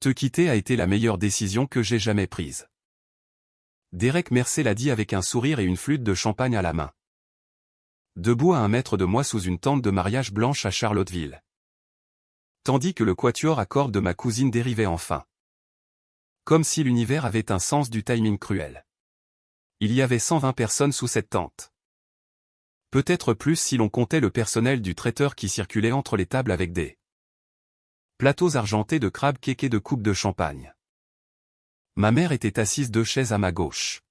Te quitter a été la meilleure décision que j'ai jamais prise. Derek Mersey l'a dit avec un sourire et une flûte de champagne à la main. Debout à 1 mètre de moi sous une tente de mariage blanche à Charlottesville. Tandis que le quatuor à cordes de ma cousine dérivait enfin. Comme si l'univers avait un sens du timing cruel. Il y avait 120 personnes sous cette tente. Peut-être plus si l'on comptait le personnel du traiteur qui circulait entre les tables avec des plateaux argentés de crabes kékés de coupes de champagne. Ma mère était assise 2 chaises à ma gauche.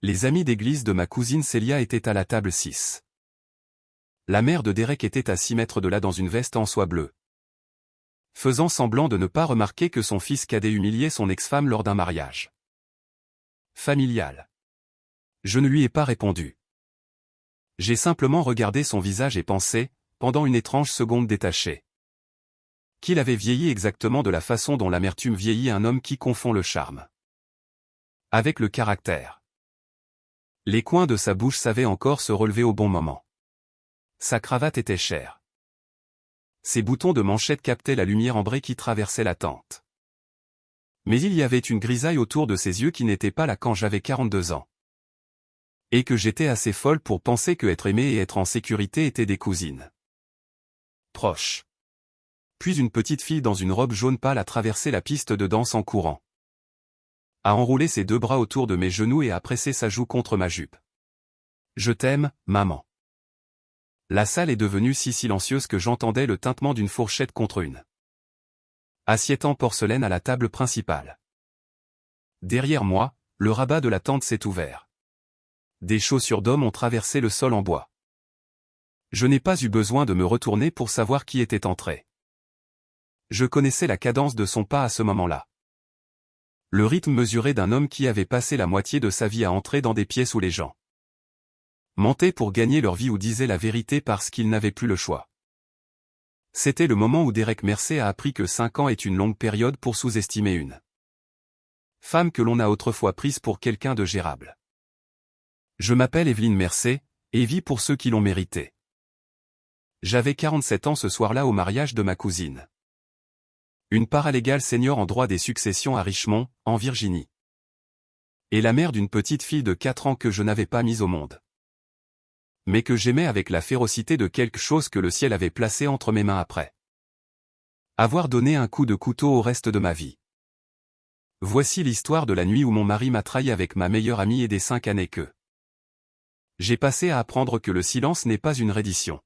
Les amis d'église de ma cousine Célia étaient à la table 6. La mère de Derek était à 6 mètres de là dans une veste en soie bleue, faisant semblant de ne pas remarquer que son fils cadet humiliait son ex-femme lors d'un mariage familial. Je ne lui ai pas répondu. J'ai simplement regardé son visage et pensé, pendant une étrange seconde détachée, qu'il avait vieilli exactement de la façon dont l'amertume vieillit un homme qui confond le charme avec le caractère. Les coins de sa bouche savaient encore se relever au bon moment. Sa cravate était chère. Ses boutons de manchette captaient la lumière ambrée qui traversait la tente. Mais il y avait une grisaille autour de ses yeux qui n'était pas là quand j'avais 42 ans. Et que j'étais assez folle pour penser que être aimée et être en sécurité étaient des cousines proches. Puis une petite fille dans une robe jaune pâle a traversé la piste de danse en courant, a enroulé ses 2 bras autour de mes genoux et a pressé sa joue contre ma jupe. Je t'aime, maman. La salle est devenue si silencieuse que j'entendais le tintement d'une fourchette contre une assiette en porcelaine à la table principale. Derrière moi, le rabat de la tente s'est ouvert. Des chaussures d'homme ont traversé le sol en bois. Je n'ai pas eu besoin de me retourner pour savoir qui était entré. Je connaissais la cadence de son pas à ce moment-là. Le rythme mesuré d'un homme qui avait passé la moitié de sa vie à entrer dans des pièces où les gens mentaient pour gagner leur vie ou disaient la vérité parce qu'ils n'avaient plus le choix. C'était le moment où Derek Mersey a appris que 5 ans est une longue période pour sous-estimer une femme que l'on a autrefois prise pour quelqu'un de gérable. Je m'appelle Evelyne Mersey, Evie pour ceux qui l'ont mérité. J'avais 47 ans ce soir-là au mariage de ma cousine. Une paralégale senior en droit des successions à Richmond, en Virginie. Et la mère d'une petite fille de 4 ans que je n'avais pas mise au monde, mais que j'aimais avec la férocité de quelque chose que le ciel avait placé entre mes mains après avoir donné un coup de couteau au reste de ma vie. Voici l'histoire de la nuit où mon mari m'a trahi avec ma meilleure amie et des 5 années que j'ai passé à apprendre que le silence n'est pas une reddition,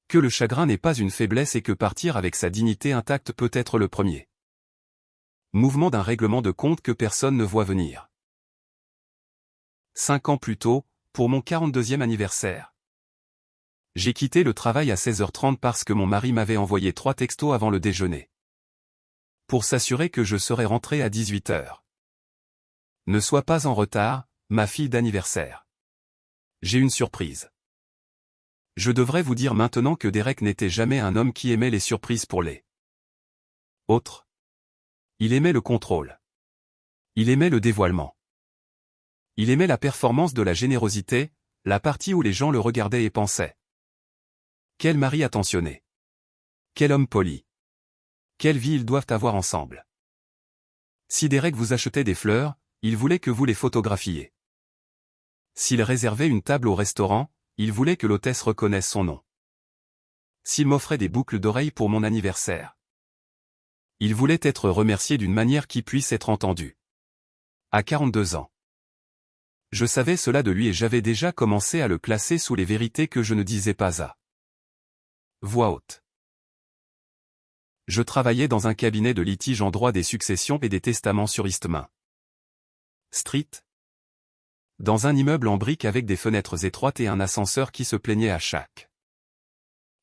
que le chagrin n'est pas une faiblesse et que partir avec sa dignité intacte peut être le premier mouvement d'un règlement de compte que personne ne voit venir. 5 ans plus tôt, pour mon 42e anniversaire, j'ai quitté le travail à 16h30 parce que mon mari m'avait envoyé 3 textos avant le déjeuner, pour s'assurer que je serais rentré à 18h. Ne sois pas en retard, ma fille d'anniversaire. J'ai une surprise. Je devrais vous dire maintenant que Derek n'était jamais un homme qui aimait les surprises pour les autres. Il aimait le contrôle. Il aimait le dévoilement. Il aimait la performance de la générosité, la partie où les gens le regardaient et pensaient: quel mari attentionné. Quel homme poli. Quelle vie ils doivent avoir ensemble. Si Derek vous achetait des fleurs, il voulait que vous les photographiez. S'il réservait une table au restaurant, il voulait que l'hôtesse reconnaisse son nom. S'il m'offrait des boucles d'oreilles pour mon anniversaire, il voulait être remercié d'une manière qui puisse être entendue. À 42 ans. Je savais cela de lui et j'avais déjà commencé à le classer sous les vérités que je ne disais pas à voix haute. Je travaillais dans un cabinet de litige en droit des successions et des testaments sur East Main Street, dans un immeuble en briques avec des fenêtres étroites et un ascenseur qui se plaignait à chaque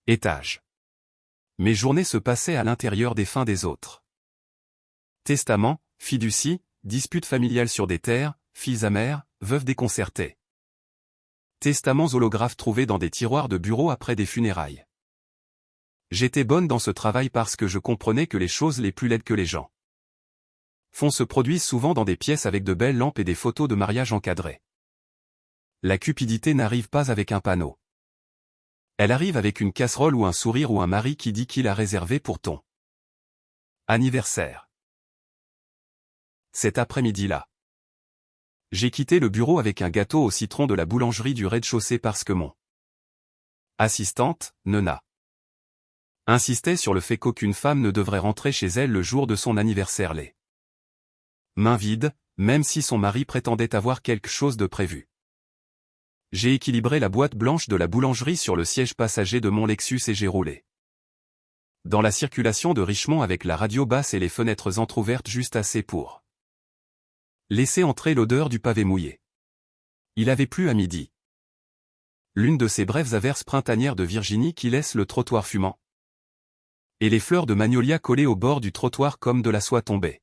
étage. Mes journées se passaient à l'intérieur des fins des autres. Testament, fiducie, disputes familiales sur des terres, filles amères, veuves déconcertées. Testaments holographes trouvés dans des tiroirs de bureau après des funérailles. J'étais bonne dans ce travail parce que je comprenais que les choses les plus laides que les gens font se produisent souvent dans des pièces avec de belles lampes et des photos de mariage encadrées. La cupidité n'arrive pas avec un panneau. Elle arrive avec une casserole ou un sourire ou un mari qui dit qu'il a réservé pour ton Anniversaire. Cet après-midi-là, j'ai quitté le bureau avec un gâteau au citron de la boulangerie du rez-de-chaussée parce que mon assistante, Nena, insistait sur le fait qu'aucune femme ne devrait rentrer chez elle le jour de son anniversaire les mains vides, même si son mari prétendait avoir quelque chose de prévu. J'ai équilibré la boîte blanche de la boulangerie sur le siège passager de mon Lexus et j'ai roulé dans la circulation de Richmond avec la radio basse et les fenêtres entr'ouvertes juste assez pour laisser entrer l'odeur du pavé mouillé. Il avait plu à midi. L'une de ces brèves averses printanières de Virginie qui laissent le trottoir fumant. Et les fleurs de magnolia collées au bord du trottoir comme de la soie tombée.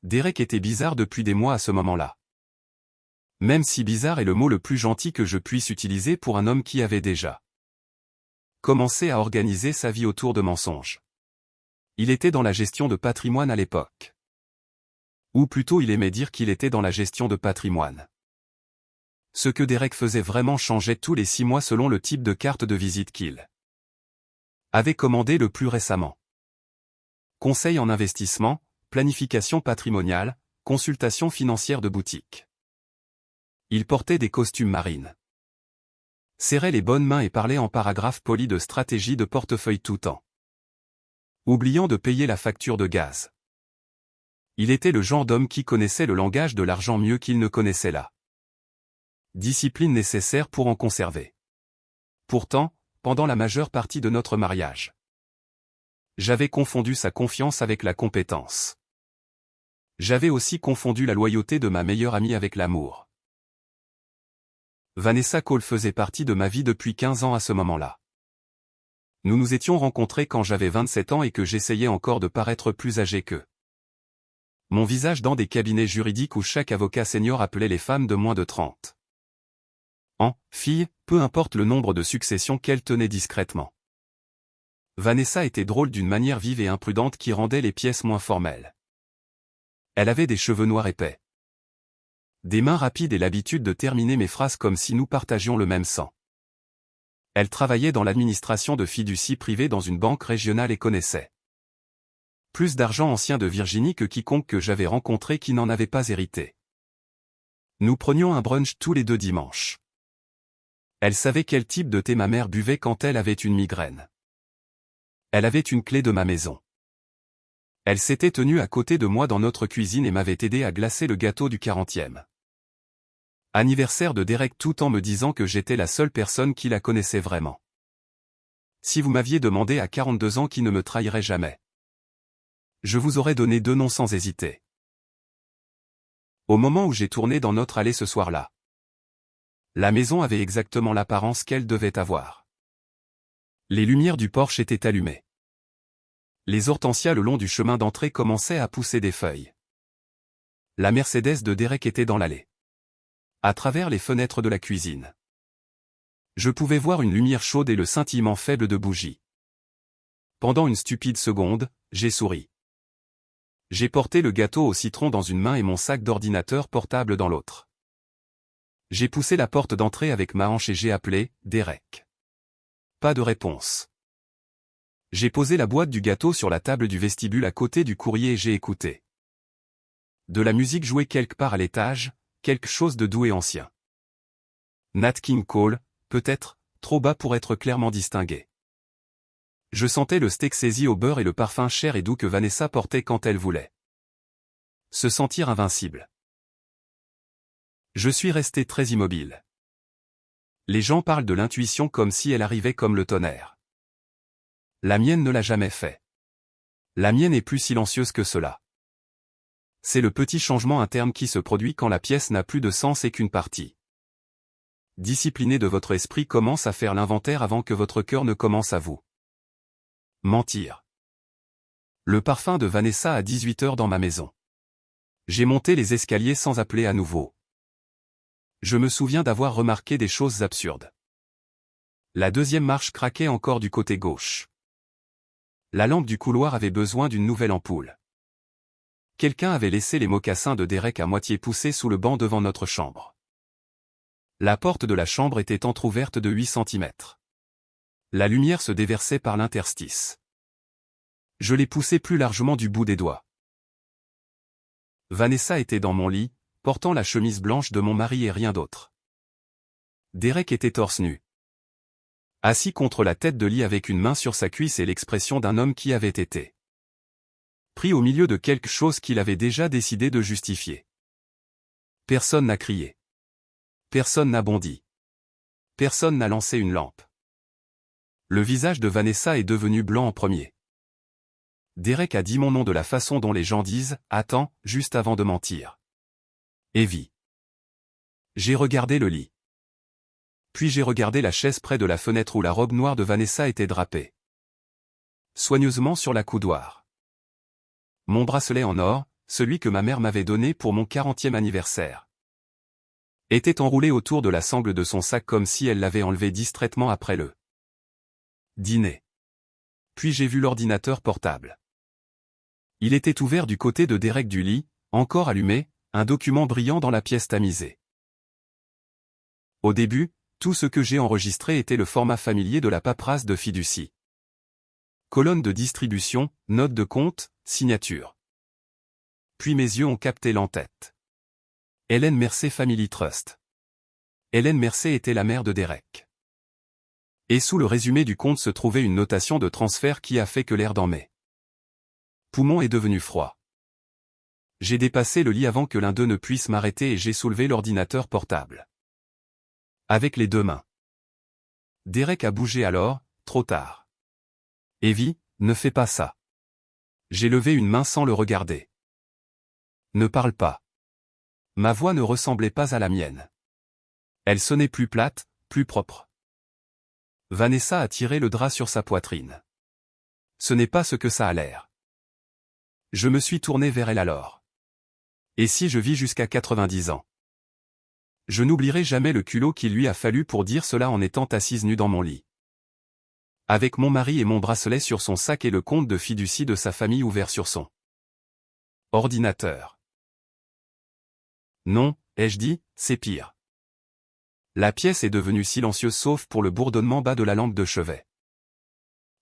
Derek était bizarre depuis des mois à ce moment-là. Même si bizarre est le mot le plus gentil que je puisse utiliser pour un homme qui avait déjà commencé à organiser sa vie autour de mensonges. Il était dans la gestion de patrimoine à l'époque. Ou plutôt il aimait dire qu'il était dans la gestion de patrimoine. Ce que Derek faisait vraiment changeait tous les 6 mois selon le type de carte de visite qu'il avait commandé le plus récemment. Conseil en investissement, planification patrimoniale, consultation financière de boutique. Il portait des costumes marines. Serrait les bonnes mains et parlait en paragraphes polis de stratégie de portefeuille tout en oubliant de payer la facture de gaz. Il était le genre d'homme qui connaissait le langage de l'argent mieux qu'il ne connaissait la discipline nécessaire pour en conserver. Pourtant, pendant la majeure partie de notre mariage, j'avais confondu sa confiance avec la compétence. J'avais aussi confondu la loyauté de ma meilleure amie avec l'amour. Vanessa Cole faisait partie de ma vie depuis 15 ans à ce moment-là. Nous nous étions rencontrés quand j'avais 27 ans et que j'essayais encore de paraître plus âgé qu'eux. Mon visage dans des cabinets juridiques où chaque avocat senior appelait les femmes de moins de 30 ans, filles, peu importe le nombre de successions qu'elles tenaient discrètement. Vanessa était drôle d'une manière vive et imprudente qui rendait les pièces moins formelles. Elle avait des cheveux noirs épais, des mains rapides et l'habitude de terminer mes phrases comme si nous partagions le même sang. Elle travaillait dans l'administration de fiducie privée dans une banque régionale et connaissait plus d'argent ancien de Virginie que quiconque que j'avais rencontré qui n'en avait pas hérité. Nous prenions un brunch tous les 2 dimanches. Elle savait quel type de thé ma mère buvait quand elle avait une migraine. Elle avait une clé de ma maison. Elle s'était tenue à côté de moi dans notre cuisine et m'avait aidé à glacer le gâteau du 40e anniversaire de Derek tout en me disant que j'étais la seule personne qui la connaissait vraiment. Si vous m'aviez demandé à 42 ans qui ne me trahirait jamais, je vous aurais donné 2 noms sans hésiter. Au moment où j'ai tourné dans notre allée ce soir-là, la maison avait exactement l'apparence qu'elle devait avoir. Les lumières du porche étaient allumées. Les hortensias le long du chemin d'entrée commençaient à pousser des feuilles. La Mercedes de Derek était dans l'allée. À travers les fenêtres de la cuisine, je pouvais voir une lumière chaude et le scintillement faible de bougies. Pendant une stupide seconde, j'ai souri. J'ai porté le gâteau au citron dans une main et mon sac d'ordinateur portable dans l'autre. J'ai poussé la porte d'entrée avec ma hanche et j'ai appelé « Derek ». Pas de réponse. J'ai posé la boîte du gâteau sur la table du vestibule à côté du courrier et j'ai écouté. De la musique jouée quelque part à l'étage, quelque chose de doux et ancien. Nat King Cole, peut-être, trop bas pour être clairement distingué. Je sentais le steak saisi au beurre et le parfum cher et doux que Vanessa portait quand elle voulait se sentir invincible. Je suis resté très immobile. Les gens parlent de l'intuition comme si elle arrivait comme le tonnerre. La mienne ne l'a jamais fait. La mienne est plus silencieuse que cela. C'est le petit changement interne qui se produit quand la pièce n'a plus de sens et qu'une partie disciplinée de votre esprit commence à faire l'inventaire avant que votre cœur ne commence à vous mentir. Le parfum de Vanessa à 18h dans ma maison. J'ai monté les escaliers sans appeler à nouveau. Je me souviens d'avoir remarqué des choses absurdes. La 2e marche craquait encore du côté gauche. La lampe du couloir avait besoin d'une nouvelle ampoule. Quelqu'un avait laissé les mocassins de Derek à moitié poussés sous le banc devant notre chambre. La porte de la chambre était entr'ouverte de 8 cm. La lumière se déversait par l'interstice. Je l'ai poussé plus largement du bout des doigts. Vanessa était dans mon lit, portant la chemise blanche de mon mari et rien d'autre. Derek était torse nu. Assis contre la tête de lit avec une main sur sa cuisse et l'expression d'un homme qui avait été pris au milieu de quelque chose qu'il avait déjà décidé de justifier. Personne n'a crié. Personne n'a bondi. Personne n'a lancé une lampe. Le visage de Vanessa est devenu blanc en premier. Derek a dit mon nom de la façon dont les gens disent « Attends » juste avant de mentir. Evie. J'ai regardé le lit. Puis j'ai regardé la chaise près de la fenêtre où la robe noire de Vanessa était drapée soigneusement sur la coudoir. Mon bracelet en or, celui que ma mère m'avait donné pour mon 40e anniversaire, était enroulé autour de la sangle de son sac comme si elle l'avait enlevé distraitement après le dîner. Puis j'ai vu l'ordinateur portable. Il était ouvert du côté de Derek du lit, encore allumé, un document brillant dans la pièce tamisée. Au début, tout ce que j'ai enregistré était le format familier de la paperasse de fiducie. Colonne de distribution, note de compte, signature. Puis mes yeux ont capté l'entête. Hélène Mercé Family Trust. Hélène Mercé était la mère de Derek. Et sous le résumé du compte se trouvait une notation de transfert qui a fait que l'air dans mes poumons est devenu froid. J'ai dépassé le lit avant que l'un d'eux ne puisse m'arrêter et j'ai soulevé l'ordinateur portable. Avec les deux mains. Derek a bougé alors, trop tard. Evie, ne fais pas ça. J'ai levé une main sans le regarder. Ne parle pas. Ma voix ne ressemblait pas à la mienne. Elle sonnait plus plate, plus propre. Vanessa a tiré le drap sur sa poitrine. Ce n'est pas ce que ça a l'air. Je me suis tourné vers elle alors. Et si je vis jusqu'à 90 ans? Je n'oublierai jamais le culot qu'il lui a fallu pour dire cela en étant assise nue dans mon lit. Avec mon mari et mon bracelet sur son sac et le compte de fiducie de sa famille ouvert sur son ordinateur. Non, ai-je dit, c'est pire. La pièce est devenue silencieuse sauf pour le bourdonnement bas de la lampe de chevet.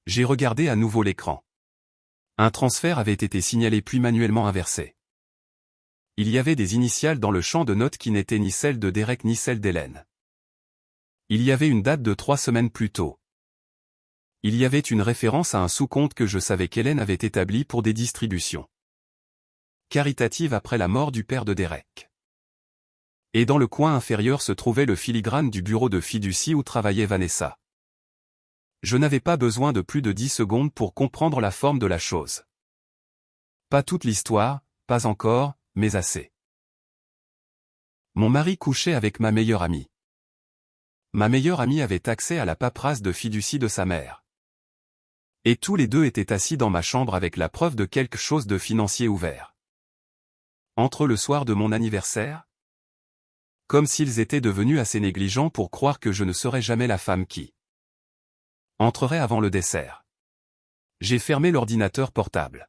J'ai regardé à nouveau l'écran. Un transfert avait été signalé puis manuellement inversé. Il y avait des initiales dans le champ de notes qui n'étaient ni celles de Derek ni celles d'Hélène. Il y avait une date de 3 semaines plus tôt. Il y avait une référence à un sous-compte que je savais qu'Hélène avait établi pour des distributions caritatives après la mort du père de Derek. Et dans le coin inférieur se trouvait le filigrane du bureau de fiducie où travaillait Vanessa. Je n'avais pas besoin de plus de 10 secondes pour comprendre la forme de la chose. Pas toute l'histoire, pas encore, mais assez. Mon mari couchait avec ma meilleure amie. Ma meilleure amie avait accès à la paperasse de fiducie de sa mère. Et tous les deux étaient assis dans ma chambre avec la preuve de quelque chose de financier ouvert. Entre le soir de mon anniversaire? Comme s'ils étaient devenus assez négligents pour croire que je ne serais jamais la femme qui entrerait avant le dessert. J'ai fermé l'ordinateur portable.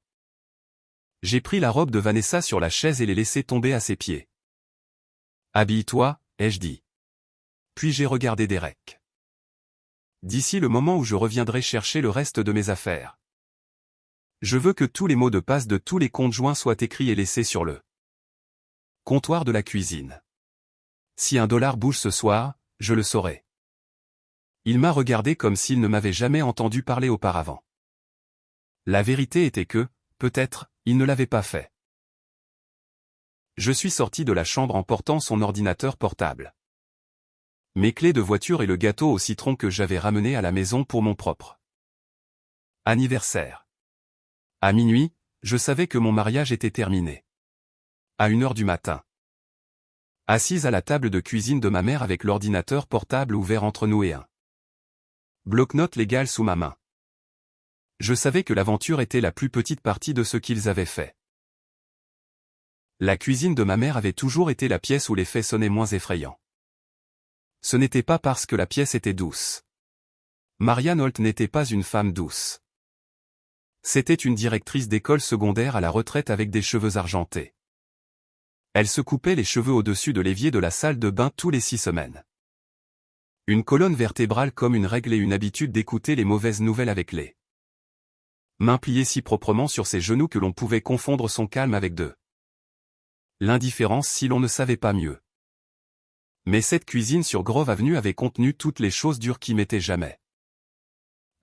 J'ai pris la robe de Vanessa sur la chaise et l'ai laissée tomber à ses pieds. Habille-toi, ai-je dit. Puis j'ai regardé Derek. D'ici le moment où je reviendrai chercher le reste de mes affaires. Je veux que tous les mots de passe de tous les comptes joints soient écrits et laissés sur le comptoir de la cuisine. Si $1 bouge ce soir, je le saurai. Il m'a regardé comme s'il ne m'avait jamais entendu parler auparavant. La vérité était que, peut-être, il ne l'avait pas fait. Je suis sorti de la chambre en portant son ordinateur portable. Mes clés de voiture et le gâteau au citron que j'avais ramené à la maison pour mon propre anniversaire. À minuit, je savais que mon mariage était terminé. À 1h du matin. Assise à la table de cuisine de ma mère avec l'ordinateur portable ouvert entre nous et un bloc-notes légal sous ma main. Je savais que l'aventure était la plus petite partie de ce qu'ils avaient fait. La cuisine de ma mère avait toujours été la pièce où les faits sonnaient moins effrayants. Ce n'était pas parce que la pièce était douce. Marianne Holt n'était pas une femme douce. C'était une directrice d'école secondaire à la retraite avec des cheveux argentés. Elle se coupait les cheveux au-dessus de l'évier de la salle de bain tous les 6 semaines. Une colonne vertébrale comme une règle et une habitude d'écouter les mauvaises nouvelles avec les mains pliées si proprement sur ses genoux que l'on pouvait confondre son calme avec de l'indifférence si l'on ne savait pas mieux. Mais cette cuisine sur Grove Avenue avait contenu toutes les choses dures qui m'étaient jamais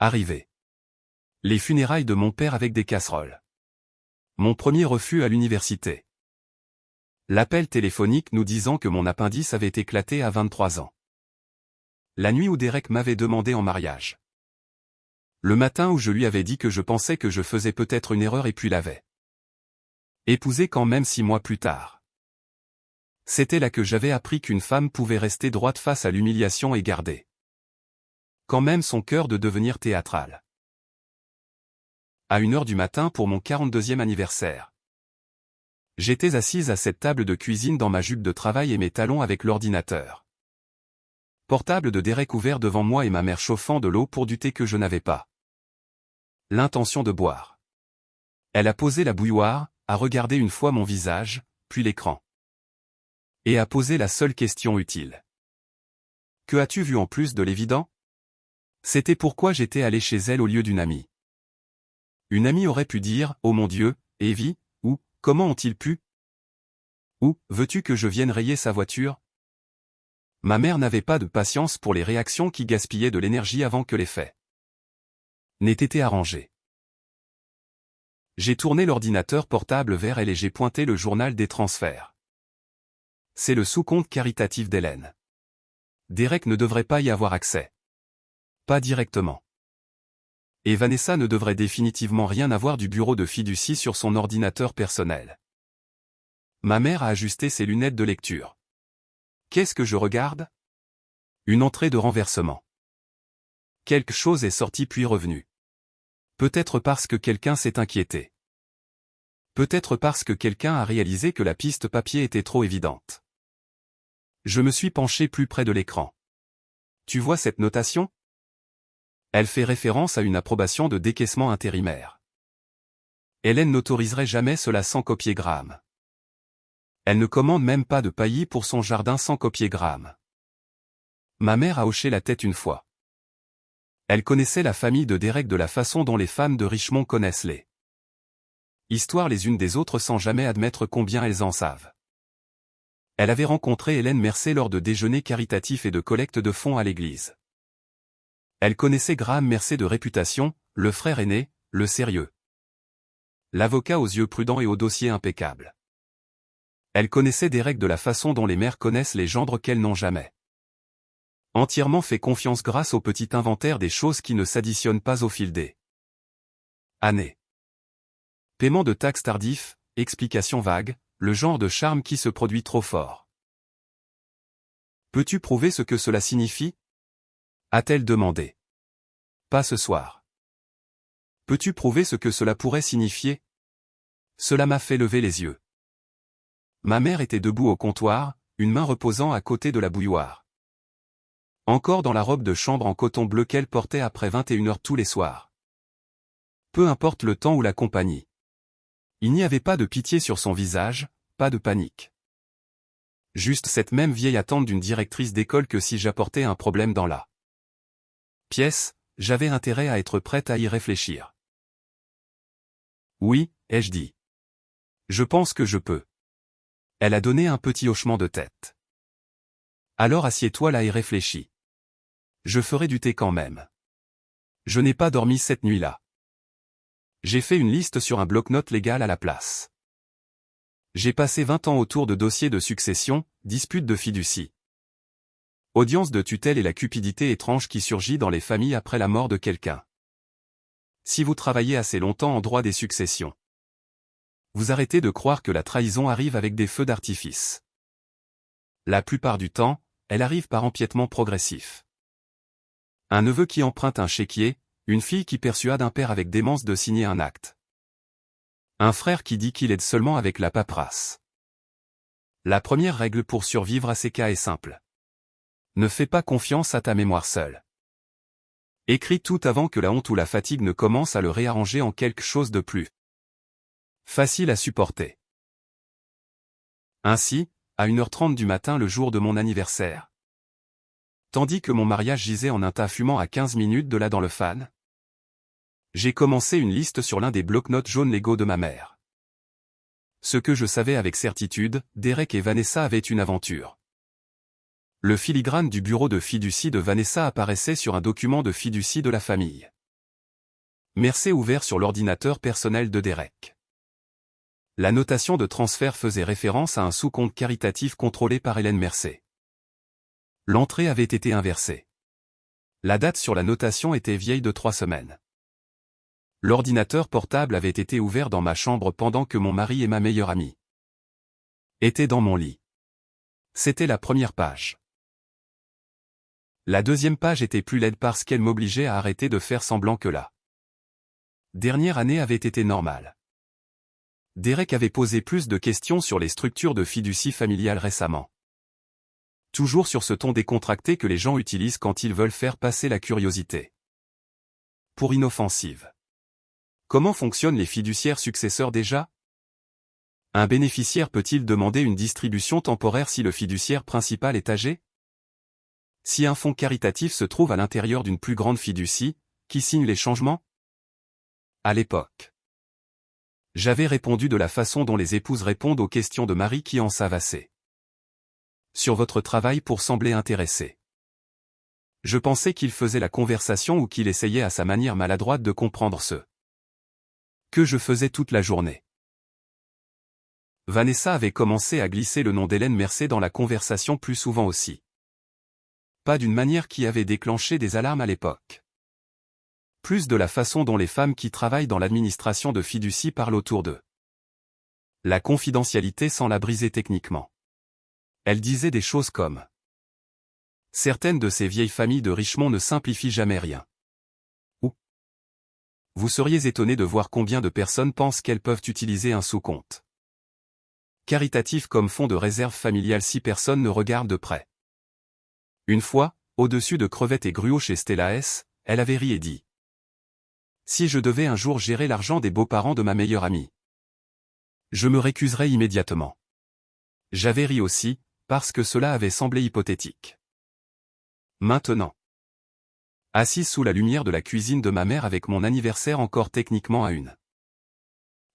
arrivées. Les funérailles de mon père avec des casseroles. Mon premier refus à l'université. L'appel téléphonique nous disant que mon appendice avait éclaté à 23 ans. La nuit où Derek m'avait demandé en mariage. Le matin où je lui avais dit que je pensais que je faisais peut-être une erreur et puis l'avais épousé quand même 6 mois plus tard. C'était là que j'avais appris qu'une femme pouvait rester droite face à l'humiliation et garder quand même son cœur de devenir théâtral. À 1h du matin pour mon 42e anniversaire. J'étais assise à cette table de cuisine dans ma jupe de travail et mes talons avec l'ordinateur portable de Derek ouvert devant moi et ma mère chauffant de l'eau pour du thé que je n'avais pas l'intention de boire. Elle a posé la bouilloire, a regardé une fois mon visage, puis l'écran. Et a posé la seule question utile. Que as-tu vu en plus de l'évident? C'était pourquoi j'étais allé chez elle au lieu d'une amie. Une amie aurait pu dire, oh mon Dieu, Evie, ou, comment ont-ils pu? Ou, veux-tu que je vienne rayer sa voiture? Ma mère n'avait pas de patience pour les réactions qui gaspillaient de l'énergie avant que les faits n'aient été arrangés. J'ai tourné l'ordinateur portable vers elle et j'ai pointé le journal des transferts. C'est le sous-compte caritatif d'Hélène. Derek ne devrait pas y avoir accès. Pas directement. Et Vanessa ne devrait définitivement rien avoir du bureau de fiducie sur son ordinateur personnel. Ma mère a ajusté ses lunettes de lecture. Qu'est-ce que je regarde? Une entrée de renversement. Quelque chose est sorti puis revenu. Peut-être parce que quelqu'un s'est inquiété. Peut-être parce que quelqu'un a réalisé que la piste papier était trop évidente. Je me suis penché plus près de l'écran. Tu vois cette notation? Elle fait référence à une approbation de décaissement intérimaire. Hélène n'autoriserait jamais cela sans copier-gramme. Elle ne commande même pas de paillis pour son jardin sans copier-gramme. Ma mère a hoché la tête une fois. Elle connaissait la famille de Derek de la façon dont les femmes de Richmond connaissent les histoires les unes des autres sans jamais admettre combien elles en savent. Elle avait rencontré Hélène Mercer lors de déjeuners caritatifs et de collecte de fonds à l'église. Elle connaissait Graham Mercer de réputation, le frère aîné, le sérieux. L'avocat aux yeux prudents et au dossier impeccable. Elle connaissait Derek de la façon dont les mères connaissent les gendres qu'elles n'ont jamais entièrement fait confiance grâce au petit inventaire des choses qui ne s'additionnent pas au fil des années. Paiement de taxes tardif, explication vague, le genre de charme qui se produit trop fort. Peux-tu prouver ce que cela signifie? A-t-elle demandé. Pas ce soir. Peux-tu prouver ce que cela pourrait signifier? Cela m'a fait lever les yeux. Ma mère était debout au comptoir, une main reposant à côté de la bouilloire. Encore dans la robe de chambre en coton bleu qu'elle portait après 21h tous les soirs. Peu importe le temps ou la compagnie. Il n'y avait pas de pitié sur son visage, pas de panique. Juste cette même vieille attente d'une directrice d'école que si j'apportais un problème dans la pièce, j'avais intérêt à être prête à y réfléchir. Oui, ai-je dit. Je pense que je peux. Elle a donné un petit hochement de tête. Alors assieds-toi là et réfléchis. Je ferai du thé quand même. Je n'ai pas dormi cette nuit-là. J'ai fait une liste sur un bloc-notes légal à la place. J'ai passé 20 ans autour de dossiers de succession, disputes de fiducie. Audience de tutelle et la cupidité étrange qui surgit dans les familles après la mort de quelqu'un. Si vous travaillez assez longtemps en droit des successions, vous arrêtez de croire que la trahison arrive avec des feux d'artifice. La plupart du temps, elle arrive par empiètement progressif. Un neveu qui emprunte un chéquier, une fille qui persuade un père avec démence de signer un acte. Un frère qui dit qu'il aide seulement avec la paperasse. La première règle pour survivre à ces cas est simple. Ne fais pas confiance à ta mémoire seule. Écris tout avant que la honte ou la fatigue ne commence à le réarranger en quelque chose de plus facile à supporter. Ainsi, à 1h30 du matin le jour de mon anniversaire, tandis que mon mariage gisait en un tas fumant à 15 minutes de là dans le fan, J'ai commencé une liste sur l'un des bloc-notes jaunes Lego de ma mère. Ce que je savais avec certitude, Derek et Vanessa avaient une aventure. Le filigrane du bureau de fiducie de Vanessa apparaissait sur un document de fiducie de la famille. Mercé ouvert sur l'ordinateur personnel de Derek. La notation de transfert faisait référence à un sous-compte caritatif contrôlé par Hélène Mercé. L'entrée avait été inversée. La date sur la notation était vieille de 3 semaines. L'ordinateur portable avait été ouvert dans ma chambre pendant que mon mari et ma meilleure amie étaient dans mon lit. C'était la première page. La deuxième page était plus laide parce qu'elle m'obligeait à arrêter de faire semblant que la dernière année avait été normale. Derek avait posé plus de questions sur les structures de fiducie familiale récemment. Toujours sur ce ton décontracté que les gens utilisent quand ils veulent faire passer la curiosité pour inoffensive. Comment fonctionnent les fiduciaires successeurs déjà? Un bénéficiaire peut-il demander une distribution temporaire si le fiduciaire principal est âgé? Si un fonds caritatif se trouve à l'intérieur d'une plus grande fiducie, qui signe les changements? À l'époque, j'avais répondu de la façon dont les épouses répondent aux questions de mari qui en savent assez sur votre travail pour sembler intéressé. Je pensais qu'il faisait la conversation ou qu'il essayait à sa manière maladroite de comprendre ce que je faisais toute la journée. Vanessa avait commencé à glisser le nom d'Hélène Mercé dans la conversation plus souvent aussi. Pas d'une manière qui avait déclenché des alarmes à l'époque. Plus de la façon dont les femmes qui travaillent dans l'administration de fiducie parlent autour d'eux. La confidentialité sans la briser techniquement. Elle disait des choses comme: certaines de ces vieilles familles de Richmond ne simplifient jamais rien. Ou: vous seriez étonné de voir combien de personnes pensent qu'elles peuvent utiliser un sous-compte caritatif comme fonds de réserve familiale si personne ne regarde de près. Une fois, au-dessus de crevettes et gruaux chez Stella S., elle avait ri et dit: si je devais un jour gérer l'argent des beaux-parents de ma meilleure amie, je me récuserais immédiatement. J'avais ri aussi, parce que cela avait semblé hypothétique. Maintenant, assise sous la lumière de la cuisine de ma mère avec mon anniversaire encore techniquement à 1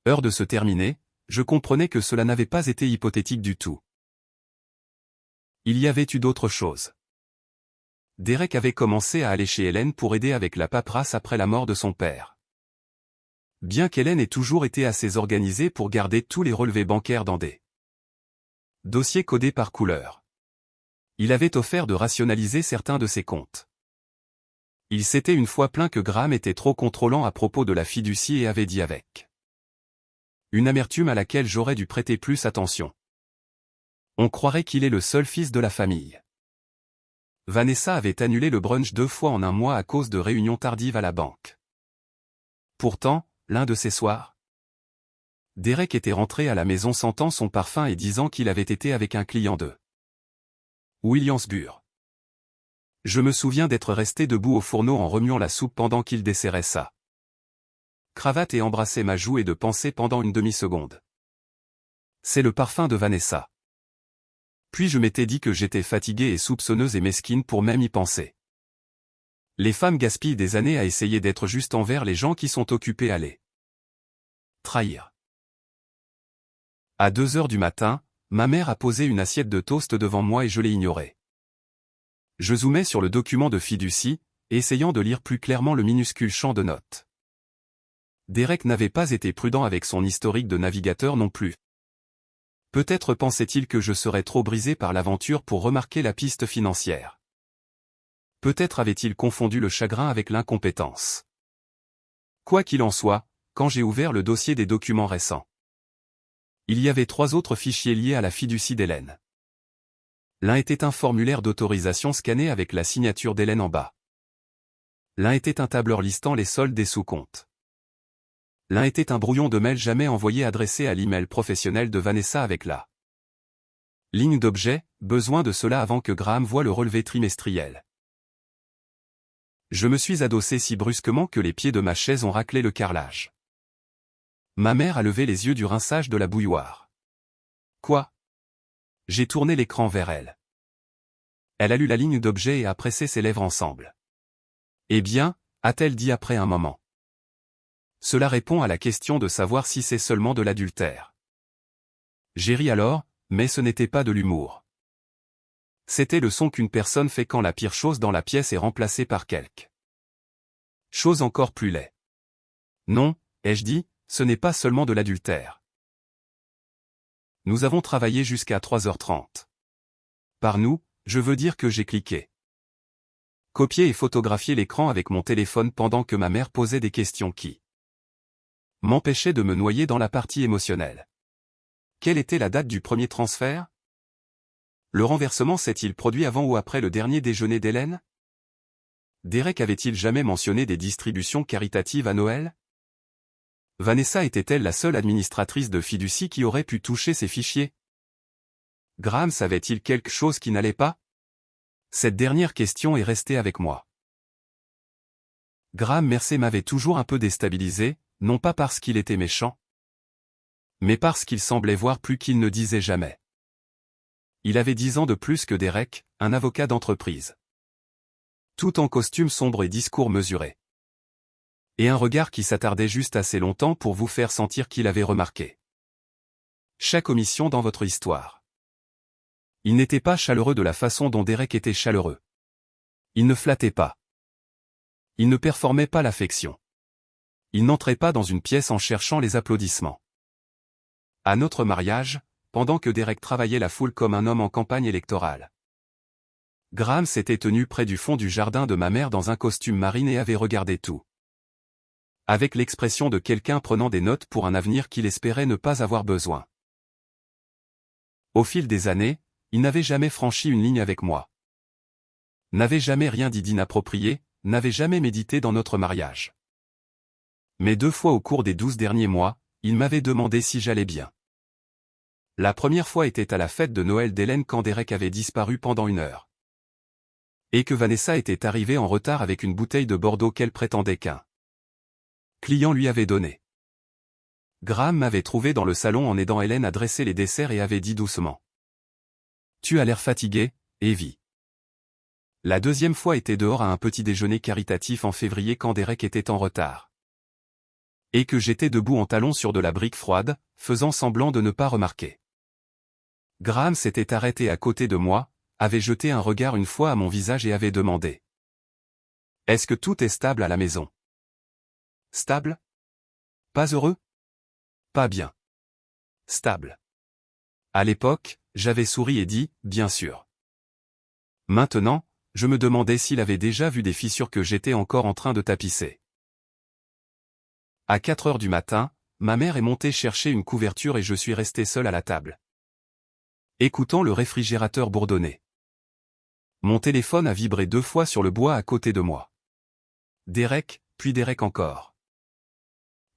heure de se terminer, je comprenais que cela n'avait pas été hypothétique du tout. Il y avait eu d'autres choses. Derek avait commencé à aller chez Hélène pour aider avec la paperasse après la mort de son père. Bien qu'Hélène ait toujours été assez organisée pour garder tous les relevés bancaires dans des dossiers codés par couleur, il avait offert de rationaliser certains de ses comptes. Il s'était une fois plaint que Graham était trop contrôlant à propos de la fiducie et avait dit avec une amertume à laquelle j'aurais dû prêter plus attention: on croirait qu'il est le seul fils de la famille. Vanessa avait annulé le brunch 2 fois en un mois à cause de réunions tardives à la banque. Pourtant, l'un de ces soirs, Derek était rentré à la maison sentant son parfum et disant qu'il avait été avec un client de Williamsburg. Je me souviens d'être resté debout au fourneau en remuant la soupe pendant qu'il desserrait sa cravate et embrassait ma joue et de penser pendant une demi-seconde: c'est le parfum de Vanessa. Puis je m'étais dit que j'étais fatigué et soupçonneuse et mesquine pour même y penser. Les femmes gaspillent des années à essayer d'être justes envers les gens qui sont occupés à les trahir. À 2 heures du matin, ma mère a posé une assiette de toast devant moi et je l'ai ignorée. Je zoomais sur le document de fiducie, essayant de lire plus clairement le minuscule champ de notes. Derek n'avait pas été prudent avec son historique de navigateur non plus. Peut-être pensait-il que je serais trop brisé par l'aventure pour remarquer la piste financière. Peut-être avait-il confondu le chagrin avec l'incompétence. Quoi qu'il en soit, quand j'ai ouvert le dossier des documents récents, il y avait 3 autres fichiers liés à la fiducie d'Hélène. L'un était un formulaire d'autorisation scanné avec la signature d'Hélène en bas. L'un était un tableur listant les soldes des sous-comptes. L'un était un brouillon de mail jamais envoyé adressé à l'email professionnel de Vanessa avec la ligne d'objet: besoin de cela avant que Graham voie le relevé trimestriel. Je me suis adossé si brusquement que les pieds de ma chaise ont raclé le carrelage. Ma mère a levé les yeux du rinçage de la bouilloire. Quoi? J'ai tourné l'écran vers elle. Elle a lu la ligne d'objet et a pressé ses lèvres ensemble. Eh bien, a-t-elle dit après un moment. Cela répond à la question de savoir si c'est seulement de l'adultère. J'ai ri alors, mais ce n'était pas de l'humour. C'était le son qu'une personne fait quand la pire chose dans la pièce est remplacée par quelque chose encore plus laid. Non, ai-je dit, ce n'est pas seulement de l'adultère. Nous avons travaillé jusqu'à 3h30. Par nous, je veux dire que j'ai cliqué. Copié et photographié l'écran avec mon téléphone pendant que ma mère posait des questions qui m'empêchaient de me noyer dans la partie émotionnelle. Quelle était la date du premier transfert? Le renversement s'est-il produit avant ou après le dernier déjeuner d'Hélène? Derek avait-il jamais mentionné des distributions caritatives à Noël? Vanessa était-elle la seule administratrice de fiducie qui aurait pu toucher ces fichiers? Graham savait-il quelque chose qui n'allait pas? Cette dernière question est restée avec moi. Graham Mercer m'avait toujours un peu déstabilisé, non pas parce qu'il était méchant, mais parce qu'il semblait voir plus qu'il ne disait jamais. Il avait 10 ans de plus que Derek, un avocat d'entreprise. Tout en costume sombre et discours mesuré. Et un regard qui s'attardait juste assez longtemps pour vous faire sentir qu'il avait remarqué chaque omission dans votre histoire. Il n'était pas chaleureux de la façon dont Derek était chaleureux. Il ne flattait pas. Il ne performait pas l'affection. Il n'entrait pas dans une pièce en cherchant les applaudissements. À notre mariage, pendant que Derek travaillait la foule comme un homme en campagne électorale, Graham s'était tenu près du fond du jardin de ma mère dans un costume marine et avait regardé tout, avec l'expression de quelqu'un prenant des notes pour un avenir qu'il espérait ne pas avoir besoin. Au fil des années, il n'avait jamais franchi une ligne avec moi. N'avait jamais rien dit d'inapproprié, n'avait jamais médité dans notre mariage. Mais 2 fois au cours des 12 derniers mois, il m'avait demandé si j'allais bien. La première fois était à la fête de Noël d'Hélène quand Derek avait disparu pendant 1 heure. Et que Vanessa était arrivée en retard avec une bouteille de Bordeaux qu'elle prétendait qu'un client lui avait donné. Graham m'avait trouvé dans le salon en aidant Hélène à dresser les desserts et avait dit doucement: « Tu as l'air fatigué, Evie. » La deuxième fois était dehors à un petit déjeuner caritatif en février quand Derek était en retard. Et que j'étais debout en talons sur de la brique froide, faisant semblant de ne pas remarquer. Graham s'était arrêté à côté de moi, avait jeté un regard une fois à mon visage et avait demandé: « Est-ce que tout est stable à la maison? » Stable? Pas heureux? Pas bien. Stable. À l'époque, j'avais souri et dit, bien sûr. Maintenant, je me demandais s'il avait déjà vu des fissures que j'étais encore en train de tapisser. À 4 heures du matin, ma mère est montée chercher une couverture et je suis resté seul à la table, écoutant le réfrigérateur bourdonner. Mon téléphone a vibré 2 fois sur le bois à côté de moi. Derek, puis Derek encore.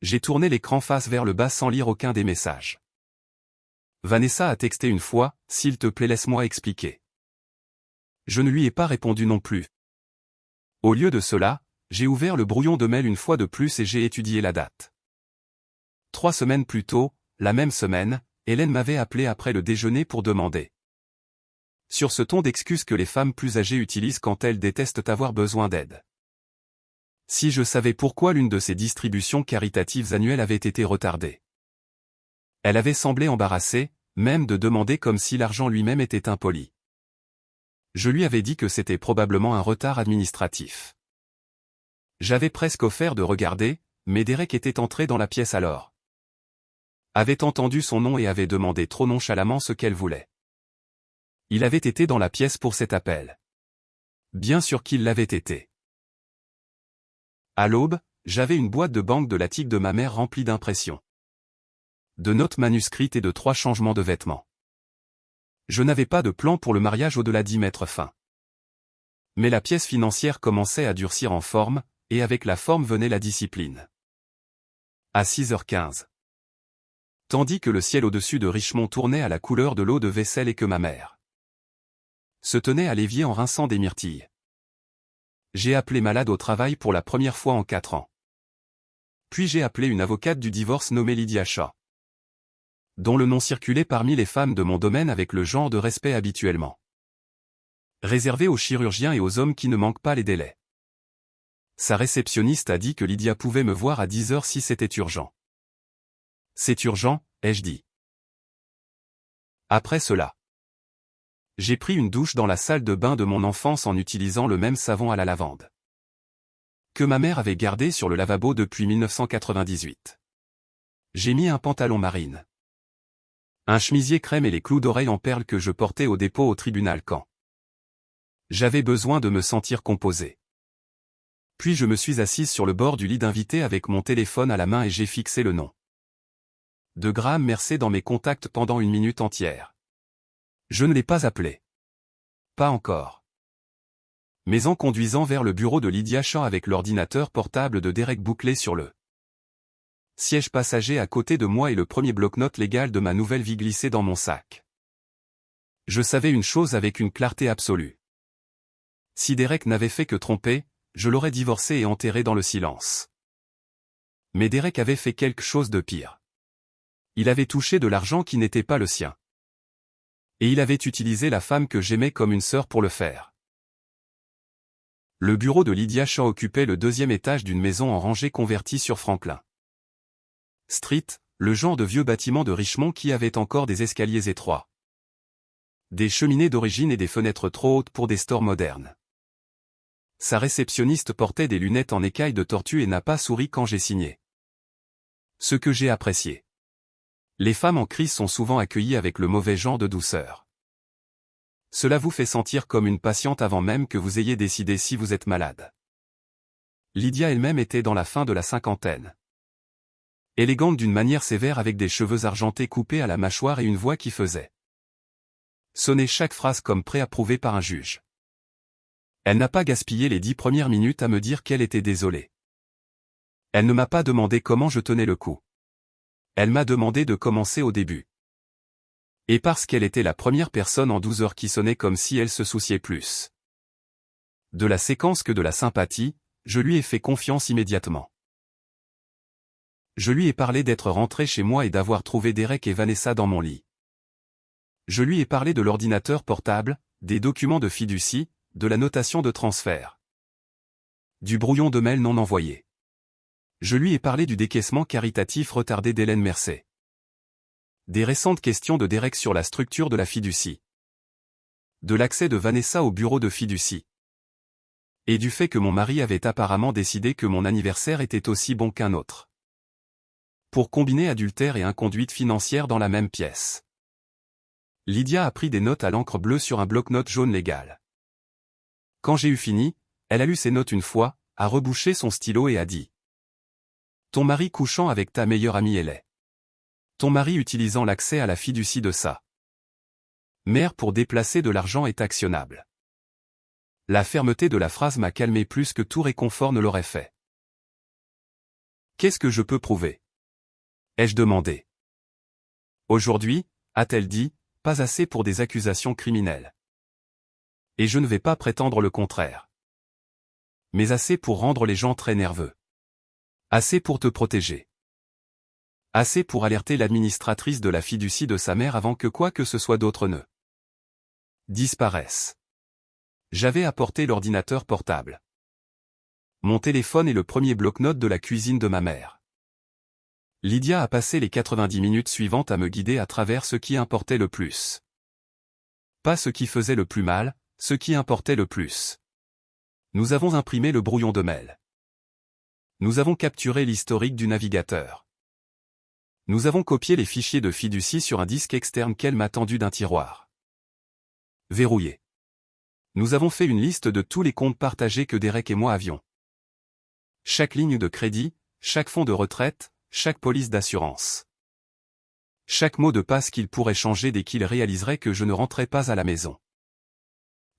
J'ai tourné l'écran face vers le bas sans lire aucun des messages. Vanessa a texté une fois, « S'il te plaît laisse-moi expliquer. » Je ne lui ai pas répondu non plus. Au lieu de cela, j'ai ouvert le brouillon de mail une fois de plus et j'ai étudié la date. 3 semaines plus tôt, la même semaine, Hélène m'avait appelé après le déjeuner pour demander, sur ce ton d'excuse que les femmes plus âgées utilisent quand elles détestent avoir besoin d'aide, si je savais pourquoi l'une de ces distributions caritatives annuelles avait été retardée. Elle avait semblé embarrassée, même de demander comme si l'argent lui-même était impoli. Je lui avais dit que c'était probablement un retard administratif. J'avais presque offert de regarder, mais Derek était entré dans la pièce alors. Avait entendu son nom et avait demandé trop nonchalamment ce qu'elle voulait. Il avait été dans la pièce pour cet appel. Bien sûr qu'il l'avait été. À l'aube, j'avais une boîte de banque de la tique de ma mère remplie d'impressions, de notes manuscrites et de 3 changements de vêtements. Je n'avais pas de plan pour le mariage au-delà d'y mettre fin. Mais la pièce financière commençait à durcir en forme, et avec la forme venait la discipline. À 6h15. Tandis que le ciel au-dessus de Richmond tournait à la couleur de l'eau de vaisselle et que ma mère se tenait à l'évier en rinçant des myrtilles. J'ai appelé malade au travail pour la première fois en 4 ans. Puis j'ai appelé une avocate du divorce nommée Lydia Shaw, dont le nom circulait parmi les femmes de mon domaine avec le genre de respect habituellement réservé aux chirurgiens et aux hommes qui ne manquent pas les délais. Sa réceptionniste a dit que Lydia pouvait me voir à 10 heures si c'était urgent. C'est urgent, ai-je dit. Après cela, j'ai pris une douche dans la salle de bain de mon enfance en utilisant le même savon à la lavande que ma mère avait gardé sur le lavabo depuis 1998. J'ai mis un pantalon marine, un chemisier crème et les clous d'oreilles en perles que je portais au dépôt au tribunal quand j'avais besoin de me sentir composé. Puis je me suis assise sur le bord du lit d'invité avec mon téléphone à la main et j'ai fixé le nom de Graham Mercer dans mes contacts pendant une minute entière. Je ne l'ai pas appelé. Pas encore. Mais en conduisant vers le bureau de Lydia Shaw avec l'ordinateur portable de Derek bouclé sur le siège passager à côté de moi et le premier bloc-notes légal de ma nouvelle vie glissé dans mon sac. Je savais une chose avec une clarté absolue. Si Derek n'avait fait que tromper, je l'aurais divorcé et enterré dans le silence. Mais Derek avait fait quelque chose de pire. Il avait touché de l'argent qui n'était pas le sien. Et il avait utilisé la femme que j'aimais comme une sœur pour le faire. Le bureau de Lydia Shaw occupait le 2e étage d'une maison en rangée convertie sur Franklin Street, le genre de vieux bâtiment de Richmond qui avait encore des escaliers étroits, des cheminées d'origine et des fenêtres trop hautes pour des stores modernes. Sa réceptionniste portait des lunettes en écailles de tortue et n'a pas souri quand j'ai signé. Ce que j'ai apprécié. Les femmes en crise sont souvent accueillies avec le mauvais genre de douceur. Cela vous fait sentir comme une patiente avant même que vous ayez décidé si vous êtes malade. Lydia elle-même était dans la fin de la cinquantaine. Élégante d'une manière sévère avec des cheveux argentés coupés à la mâchoire et une voix qui faisait sonner chaque phrase comme préapprouvée par un juge. Elle n'a pas gaspillé les 10 premières minutes à me dire qu'elle était désolée. Elle ne m'a pas demandé comment je tenais le coup. Elle m'a demandé de commencer au début. Et parce qu'elle était la première personne en 12 heures qui sonnait comme si elle se souciait plus de la séquence que de la sympathie, je lui ai fait confiance immédiatement. Je lui ai parlé d'être rentré chez moi et d'avoir trouvé Derek et Vanessa dans mon lit. Je lui ai parlé de l'ordinateur portable, des documents de fiducie, de la notation de transfert, du brouillon de mail non envoyé. Je lui ai parlé du décaissement caritatif retardé d'Hélène Mercer. Des récentes questions de Derek sur la structure de la fiducie. De l'accès de Vanessa au bureau de fiducie. Et du fait que mon mari avait apparemment décidé que mon anniversaire était aussi bon qu'un autre. Pour combiner adultère et inconduite financière dans la même pièce. Lydia a pris des notes à l'encre bleue sur un bloc-notes jaune légal. Quand j'ai eu fini, elle a lu ses notes une fois, a rebouché son stylo et a dit. Ton mari couchant avec ta meilleure amie est. Ton mari utilisant l'accès à la fiducie de sa mère pour déplacer de l'argent est actionnable. La fermeté de la phrase m'a calmé plus que tout réconfort ne l'aurait fait. Qu'est-ce que je peux prouver? Ai-je demandé. Aujourd'hui, a-t-elle dit, pas assez pour des accusations criminelles. Et je ne vais pas prétendre le contraire. Mais assez pour rendre les gens très nerveux. Assez pour te protéger. Assez pour alerter l'administratrice de la fiducie de sa mère avant que quoi que ce soit d'autre ne disparaisse. J'avais apporté l'ordinateur portable. Mon téléphone et le premier bloc-notes de la cuisine de ma mère. Lydia a passé les 90 minutes suivantes à me guider à travers ce qui importait le plus. Pas ce qui faisait le plus mal, ce qui importait le plus. Nous avons imprimé le brouillon de mail. Nous avons capturé l'historique du navigateur. Nous avons copié les fichiers de fiducie sur un disque externe qu'elle m'a tendu d'un tiroir. Verrouillé. Nous avons fait une liste de tous les comptes partagés que Derek et moi avions. Chaque ligne de crédit, chaque fonds de retraite, chaque police d'assurance. Chaque mot de passe qu'il pourrait changer dès qu'il réaliserait que je ne rentrais pas à la maison.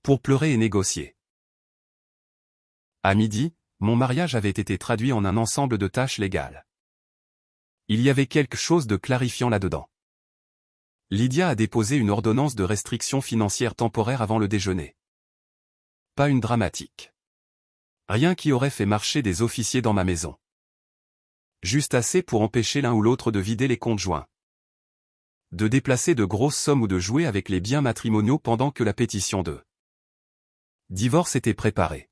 Pour pleurer et négocier. À midi, mon mariage avait été traduit en un ensemble de tâches légales. Il y avait quelque chose de clarifiant là-dedans. Lydia a déposé une ordonnance de restriction financière temporaire avant le déjeuner. Pas une dramatique. Rien qui aurait fait marcher des officiers dans ma maison. Juste assez pour empêcher l'un ou l'autre de vider les comptes joints. De déplacer de grosses sommes ou de jouer avec les biens matrimoniaux pendant que la pétition de divorce était préparée.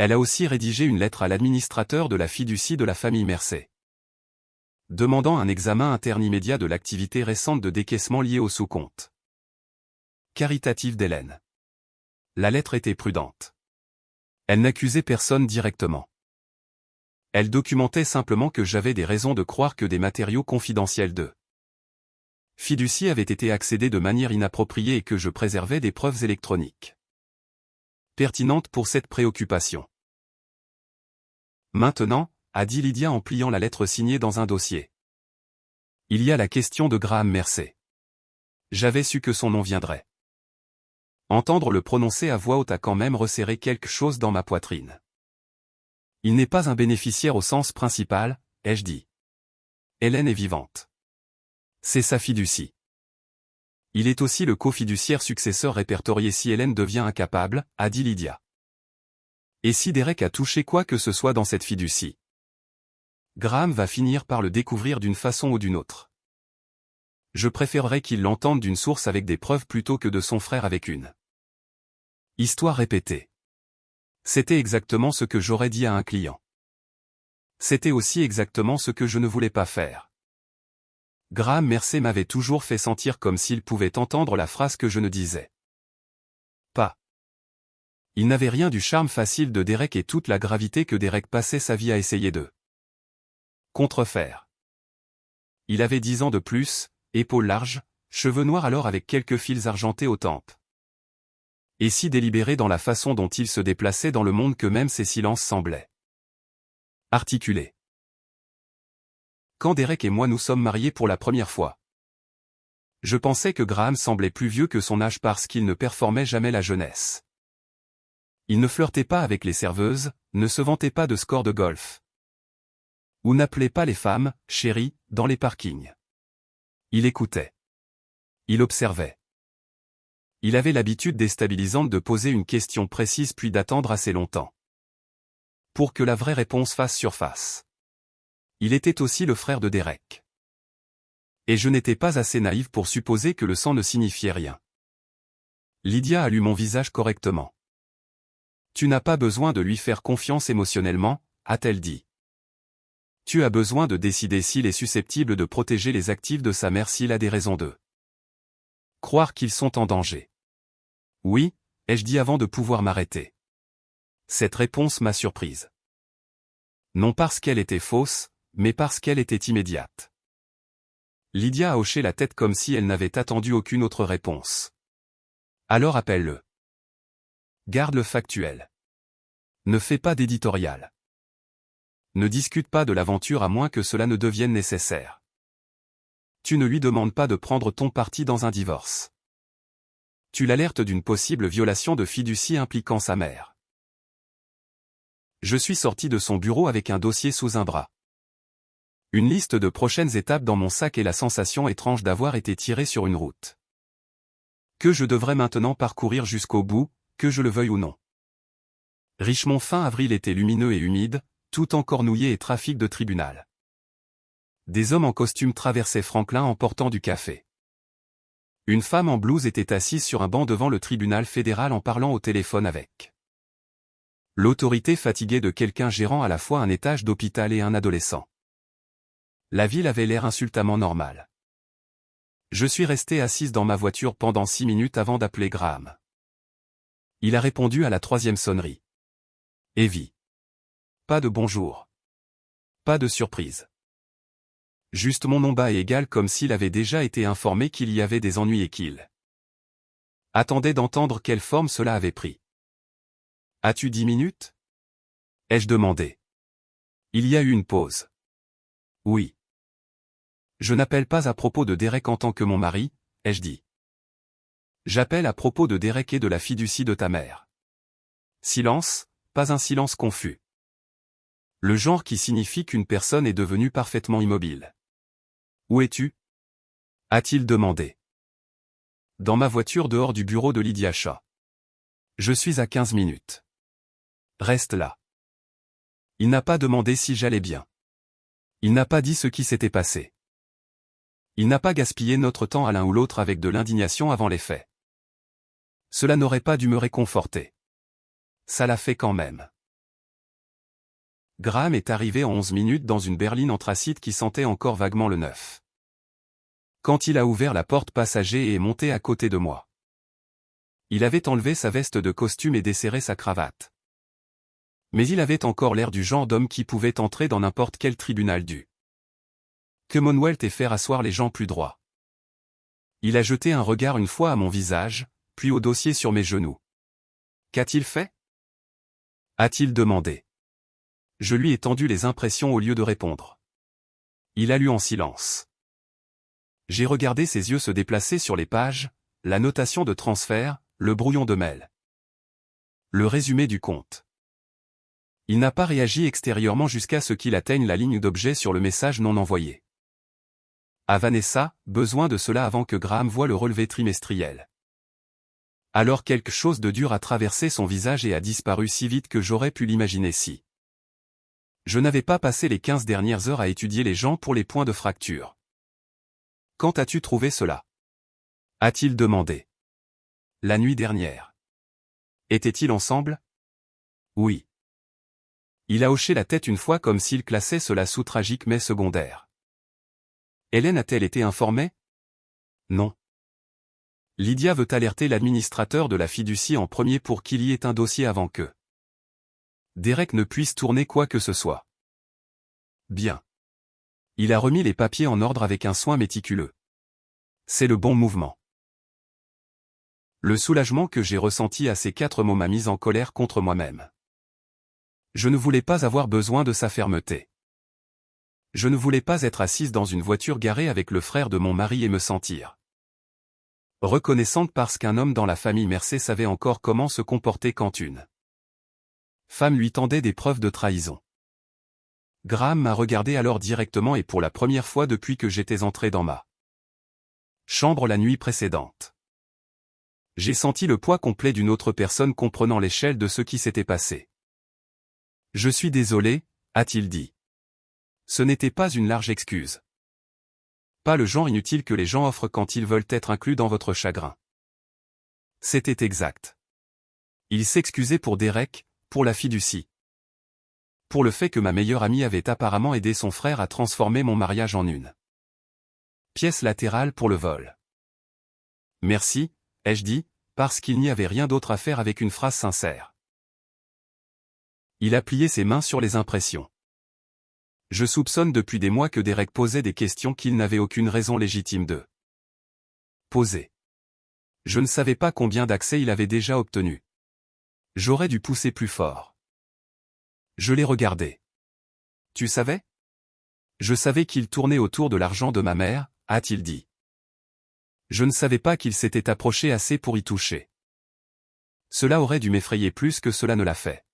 Elle a aussi rédigé une lettre à l'administrateur de la fiducie de la famille Mercey, demandant un examen interne immédiat de l'activité récente de décaissement liée au sous-compte caritatif d'Hélène. La lettre était prudente. Elle n'accusait personne directement. Elle documentait simplement que j'avais des raisons de croire que des matériaux confidentiels de fiducie avaient été accédés de manière inappropriée et que je préservais des preuves électroniques pertinentes pour cette préoccupation. Maintenant, a dit Lydia en pliant la lettre signée dans un dossier. Il y a la question de Graham Mercey. J'avais su que son nom viendrait. Entendre le prononcer à voix haute a quand même resserré quelque chose dans ma poitrine. Il n'est pas un bénéficiaire au sens principal, ai-je dit. Hélène est vivante. C'est sa fiducie. Il est aussi le cofiduciaire successeur répertorié si Hélène devient incapable, a dit Lydia. Et si Derek a touché quoi que ce soit dans cette fiducie? Graham va finir par le découvrir d'une façon ou d'une autre. Je préférerais qu'il l'entende d'une source avec des preuves plutôt que de son frère avec une histoire répétée. C'était exactement ce que j'aurais dit à un client. C'était aussi exactement ce que je ne voulais pas faire. Graham Mercey m'avait toujours fait sentir comme s'il pouvait entendre la phrase que je ne disais pas. Il n'avait rien du charme facile de Derek et toute la gravité que Derek passait sa vie à essayer de contrefaire. Il avait 10 ans de plus, épaules larges, cheveux noirs alors avec quelques fils argentés aux tempes. Et si délibéré dans la façon dont il se déplaçait dans le monde que même ses silences semblaient articulés. Quand Derek et moi nous sommes mariés pour la première fois, je pensais que Graham semblait plus vieux que son âge parce qu'il ne performait jamais la jeunesse. Il ne flirtait pas avec les serveuses, ne se vantait pas de scores de golf. Ou n'appelait pas les femmes « chérie » dans les parkings. Il écoutait. Il observait. Il avait l'habitude déstabilisante de poser une question précise puis d'attendre assez longtemps pour que la vraie réponse fasse surface. Il était aussi le frère de Derek. Et je n'étais pas assez naïve pour supposer que le sang ne signifiait rien. Lydia a lu mon visage correctement. Tu n'as pas besoin de lui faire confiance émotionnellement, a-t-elle dit. Tu as besoin de décider s'il est susceptible de protéger les actifs de sa mère s'il a des raisons de croire qu'ils sont en danger. Oui, ai-je dit avant de pouvoir m'arrêter. Cette réponse m'a surprise. Non parce qu'elle était fausse, mais parce qu'elle était immédiate. Lydia a hoché la tête comme si elle n'avait attendu aucune autre réponse. Alors appelle-le. Garde le factuel. Ne fais pas d'éditorial. Ne discute pas de l'aventure à moins que cela ne devienne nécessaire. Tu ne lui demandes pas de prendre ton parti dans un divorce. Tu l'alertes d'une possible violation de fiducie impliquant sa mère. Je suis sorti de son bureau avec un dossier sous un bras. Une liste de prochaines étapes dans mon sac et la sensation étrange d'avoir été tiré sur une route que je devrais maintenant parcourir jusqu'au bout, que je le veuille ou non. Richmond fin avril était lumineux et humide, tout encornouillé et trafic de tribunal. Des hommes en costume traversaient Franklin en portant du café. Une femme en blouse était assise sur un banc devant le tribunal fédéral en parlant au téléphone avec l'autorité fatiguée de quelqu'un gérant à la fois un étage d'hôpital et un adolescent. La ville avait l'air insultamment normale. Je suis resté assise dans ma voiture pendant 6 minutes avant d'appeler Graham. Il a répondu à la 3e sonnerie. Evie. Pas de bonjour. Pas de surprise. Juste mon nom bas et égal comme s'il avait déjà été informé qu'il y avait des ennuis et qu'il attendait d'entendre quelle forme cela avait pris. As-tu 10 minutes? Ai-je demandé. Il y a eu une pause. Oui. Je n'appelle pas à propos de Derek en tant que mon mari, ai-je dit. J'appelle à propos de Derek et de la fiducie de ta mère. Silence, pas un silence confus. Le genre qui signifie qu'une personne est devenue parfaitement immobile. Où es-tu? A-t-il demandé. Dans ma voiture dehors du bureau de Lydia Shaw. Je suis à 15 minutes. Reste là. Il n'a pas demandé si j'allais bien. Il n'a pas dit ce qui s'était passé. Il n'a pas gaspillé notre temps à l'un ou l'autre avec de l'indignation avant les faits. Cela n'aurait pas dû me réconforter. Ça l'a fait quand même. Graham est arrivé en 11 minutes dans une berline anthracite qui sentait encore vaguement le neuf. Quand il a ouvert la porte passager et est monté à côté de moi. Il avait enlevé sa veste de costume et desserré sa cravate. Mais il avait encore l'air du genre d'homme qui pouvait entrer dans n'importe quel tribunal du Commonwealth et faire asseoir les gens plus droits. Il a jeté un regard une fois à mon visage, puis au dossier sur mes genoux. Qu'a-t-il fait? A-t-il demandé. Je lui ai tendu les impressions au lieu de répondre. Il a lu en silence. J'ai regardé ses yeux se déplacer sur les pages, la notation de transfert, le brouillon de mail. Le résumé du compte. Il n'a pas réagi extérieurement jusqu'à ce qu'il atteigne la ligne d'objet sur le message non envoyé. À Vanessa, besoin de cela avant que Graham voie le relevé trimestriel. Alors quelque chose de dur a traversé son visage et a disparu si vite que j'aurais pu l'imaginer si. Je n'avais pas passé les 15 dernières heures à étudier les gens pour les points de fracture. Quand as-tu trouvé cela? A-t-il demandé. La nuit dernière. Étaient-ils ensemble? Oui. Il a hoché la tête une fois comme s'il classait cela sous tragique mais secondaire. Hélène a-t-elle été informée? Non. Lydia veut alerter l'administrateur de la fiducie en premier pour qu'il y ait un dossier avant que Derek ne puisse tourner quoi que ce soit. Bien. Il a remis les papiers en ordre avec un soin méticuleux. C'est le bon mouvement. Le soulagement que j'ai ressenti à ces 4 mots m'a mis en colère contre moi-même. Je ne voulais pas avoir besoin de sa fermeté. Je ne voulais pas être assise dans une voiture garée avec le frère de mon mari et me sentir reconnaissante parce qu'un homme dans la famille Mercé savait encore comment se comporter quand une femme lui tendait des preuves de trahison. Graham m'a regardé alors directement et pour la première fois depuis que j'étais entré dans ma chambre la nuit précédente. J'ai senti le poids complet d'une autre personne comprenant l'échelle de ce qui s'était passé. Je suis désolé, a-t-il dit. Ce n'était pas une large excuse. Pas le genre inutile que les gens offrent quand ils veulent être inclus dans votre chagrin. C'était exact. Il s'excusait pour Derek, pour la fiducie. Pour le fait que ma meilleure amie avait apparemment aidé son frère à transformer mon mariage en une pièce latérale pour le vol. Merci, ai-je dit, parce qu'il n'y avait rien d'autre à faire avec une phrase sincère. Il a plié ses mains sur les impressions. Je soupçonne depuis des mois que Derek posait des questions qu'il n'avait aucune raison légitime de poser. Je ne savais pas combien d'accès il avait déjà obtenu. J'aurais dû pousser plus fort. Je l'ai regardé. Tu savais? Je savais qu'il tournait autour de l'argent de ma mère, a-t-il dit. Je ne savais pas qu'il s'était approché assez pour y toucher. Cela aurait dû m'effrayer plus que cela ne l'a fait.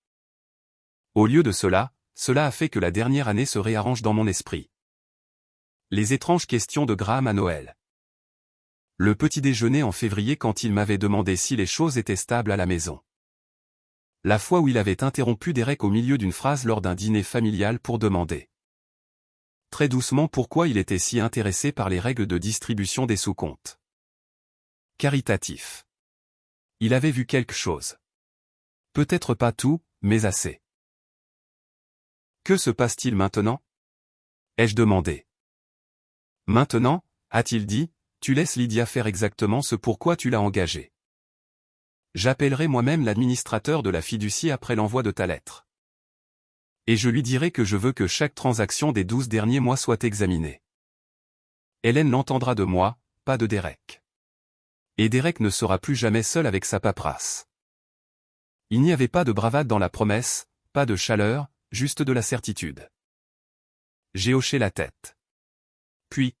Au lieu de cela, cela a fait que la dernière année se réarrange dans mon esprit. Les étranges questions de Graham à Noël. Le petit déjeuner en février quand il m'avait demandé si les choses étaient stables à la maison. La fois où il avait interrompu Derek au milieu d'une phrase lors d'un dîner familial pour demander très doucement pourquoi il était si intéressé par les règles de distribution des sous-comptes caritatifs. Il avait vu quelque chose. Peut-être pas tout, mais assez. Que se passe-t-il maintenant? Ai-je demandé. Maintenant, a-t-il dit, tu laisses Lydia faire exactement ce pourquoi tu l'as engagée. J'appellerai moi-même l'administrateur de la fiducie après l'envoi de ta lettre. Et je lui dirai que je veux que chaque transaction des 12 derniers mois soit examinée. Hélène l'entendra de moi, pas de Derek. Et Derek ne sera plus jamais seul avec sa paperasse. Il n'y avait pas de bravade dans la promesse, pas de chaleur, juste de la certitude. J'ai hoché la tête. Puis,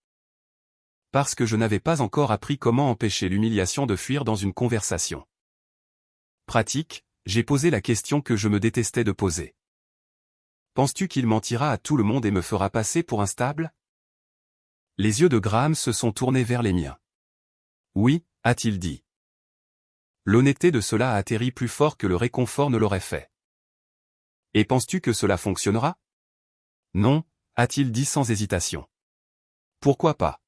parce que je n'avais pas encore appris comment empêcher l'humiliation de fuir dans une conversation pratique, j'ai posé la question que je me détestais de poser. Penses-tu qu'il mentira à tout le monde et me fera passer pour instable? Les yeux de Graham se sont tournés vers les miens. Oui, a-t-il dit. L'honnêteté de cela a atterri plus fort que le réconfort ne l'aurait fait. Et penses-tu que cela fonctionnera? Non, a-t-il dit sans hésitation. Pourquoi pas?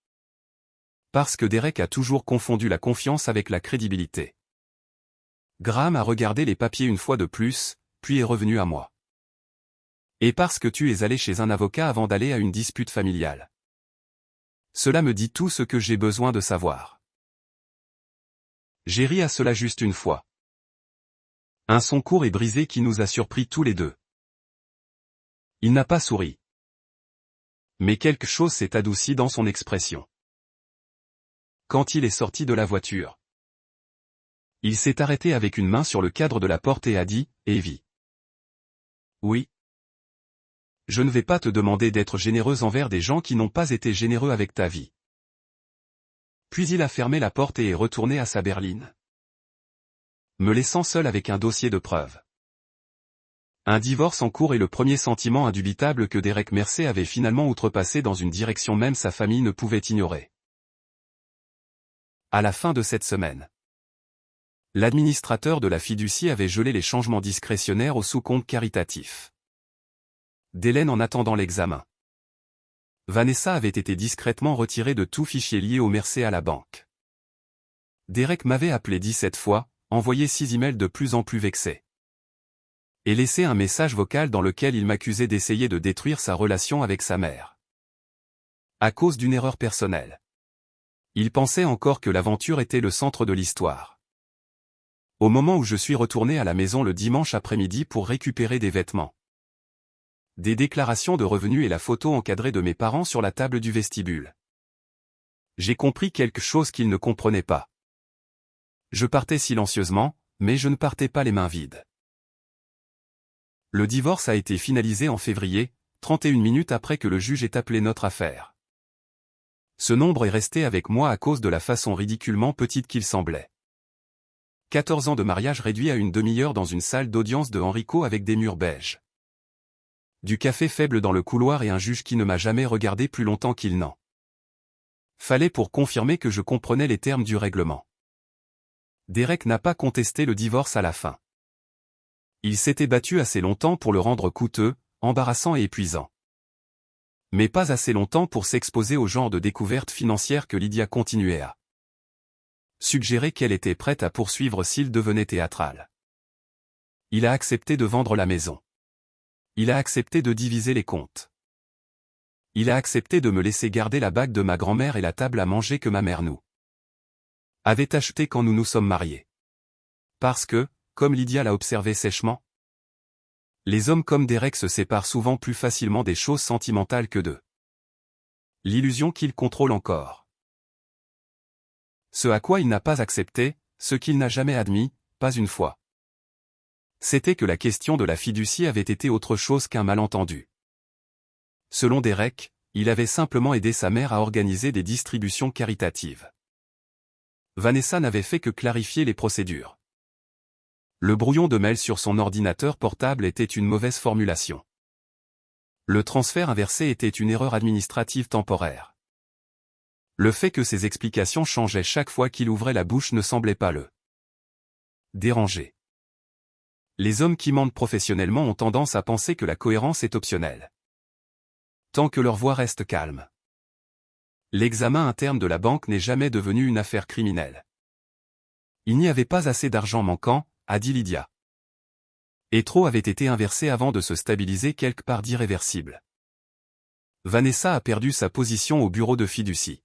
Parce que Derek a toujours confondu la confiance avec la crédibilité. Graham a regardé les papiers une fois de plus, puis est revenu à moi. Et parce que tu es allé chez un avocat avant d'aller à une dispute familiale. Cela me dit tout ce que j'ai besoin de savoir. J'ai ri à cela juste une fois. Un son court et brisé qui nous a surpris tous les deux. Il n'a pas souri. Mais quelque chose s'est adouci dans son expression. Quand il est sorti de la voiture, il s'est arrêté avec une main sur le cadre de la porte et a dit, « Evie. Oui. Je ne vais pas te demander d'être généreuse envers des gens qui n'ont pas été généreux avec ta vie. » Puis il a fermé la porte et est retourné à sa berline, me laissant seul avec un dossier de preuves. Un divorce en cours est le premier sentiment indubitable que Derek Mersey avait finalement outrepassé dans une direction même sa famille ne pouvait ignorer. À la fin de cette semaine, l'administrateur de la fiducie avait gelé les changements discrétionnaires au sous-compte caritatif d'Hélène en attendant l'examen. Vanessa avait été discrètement retirée de tout fichier lié au Mersey à la banque. Derek m'avait appelé 17 fois, envoyé 6 emails de plus en plus vexés, et laissé un message vocal dans lequel il m'accusait d'essayer de détruire sa relation avec sa mère. À cause d'une erreur personnelle. Il pensait encore que l'aventure était le centre de l'histoire. Au moment où je suis retourné à la maison le dimanche après-midi pour récupérer des vêtements, des déclarations de revenus et la photo encadrée de mes parents sur la table du vestibule, j'ai compris quelque chose qu'ils ne comprenaient pas. Je partais silencieusement, mais je ne partais pas les mains vides. Le divorce a été finalisé en février, 31 minutes après que le juge ait appelé notre affaire. Ce nombre est resté avec moi à cause de la façon ridiculement petite qu'il semblait. 14 ans de mariage réduit à une demi-heure dans une salle d'audience de Henrico avec des murs beiges. Du café faible dans le couloir et un juge qui ne m'a jamais regardé plus longtemps qu'il n'en fallait pour confirmer que je comprenais les termes du règlement. Derek n'a pas contesté le divorce à la fin. Il s'était battu assez longtemps pour le rendre coûteux, embarrassant et épuisant. Mais pas assez longtemps pour s'exposer au genre de découvertes financières que Lydia continuait à suggérer qu'elle était prête à poursuivre s'il devenait théâtral. Il a accepté de vendre la maison. Il a accepté de diviser les comptes. Il a accepté de me laisser garder la bague de ma grand-mère et la table à manger que ma mère nous avait achetée quand nous nous sommes mariés. Parce que, comme Lydia l'a observé sèchement, les hommes comme Derek se séparent souvent plus facilement des choses sentimentales que d'eux. L'illusion qu'il contrôle encore. Ce à quoi il n'a pas accepté, ce qu'il n'a jamais admis, pas une fois, c'était que la question de la fiducie avait été autre chose qu'un malentendu. Selon Derek, il avait simplement aidé sa mère à organiser des distributions caritatives. Vanessa n'avait fait que clarifier les procédures. Le brouillon de mail sur son ordinateur portable était une mauvaise formulation. Le transfert inversé était une erreur administrative temporaire. Le fait que ses explications changeaient chaque fois qu'il ouvrait la bouche ne semblait pas le déranger. Les hommes qui mentent professionnellement ont tendance à penser que la cohérence est optionnelle. Tant que leur voix reste calme. L'examen interne de la banque n'est jamais devenu une affaire criminelle. Il n'y avait pas assez d'argent manquant, a dit Lydia. Et trop avait été inversé avant de se stabiliser quelque part d'irréversible. Vanessa a perdu sa position au bureau de fiducie.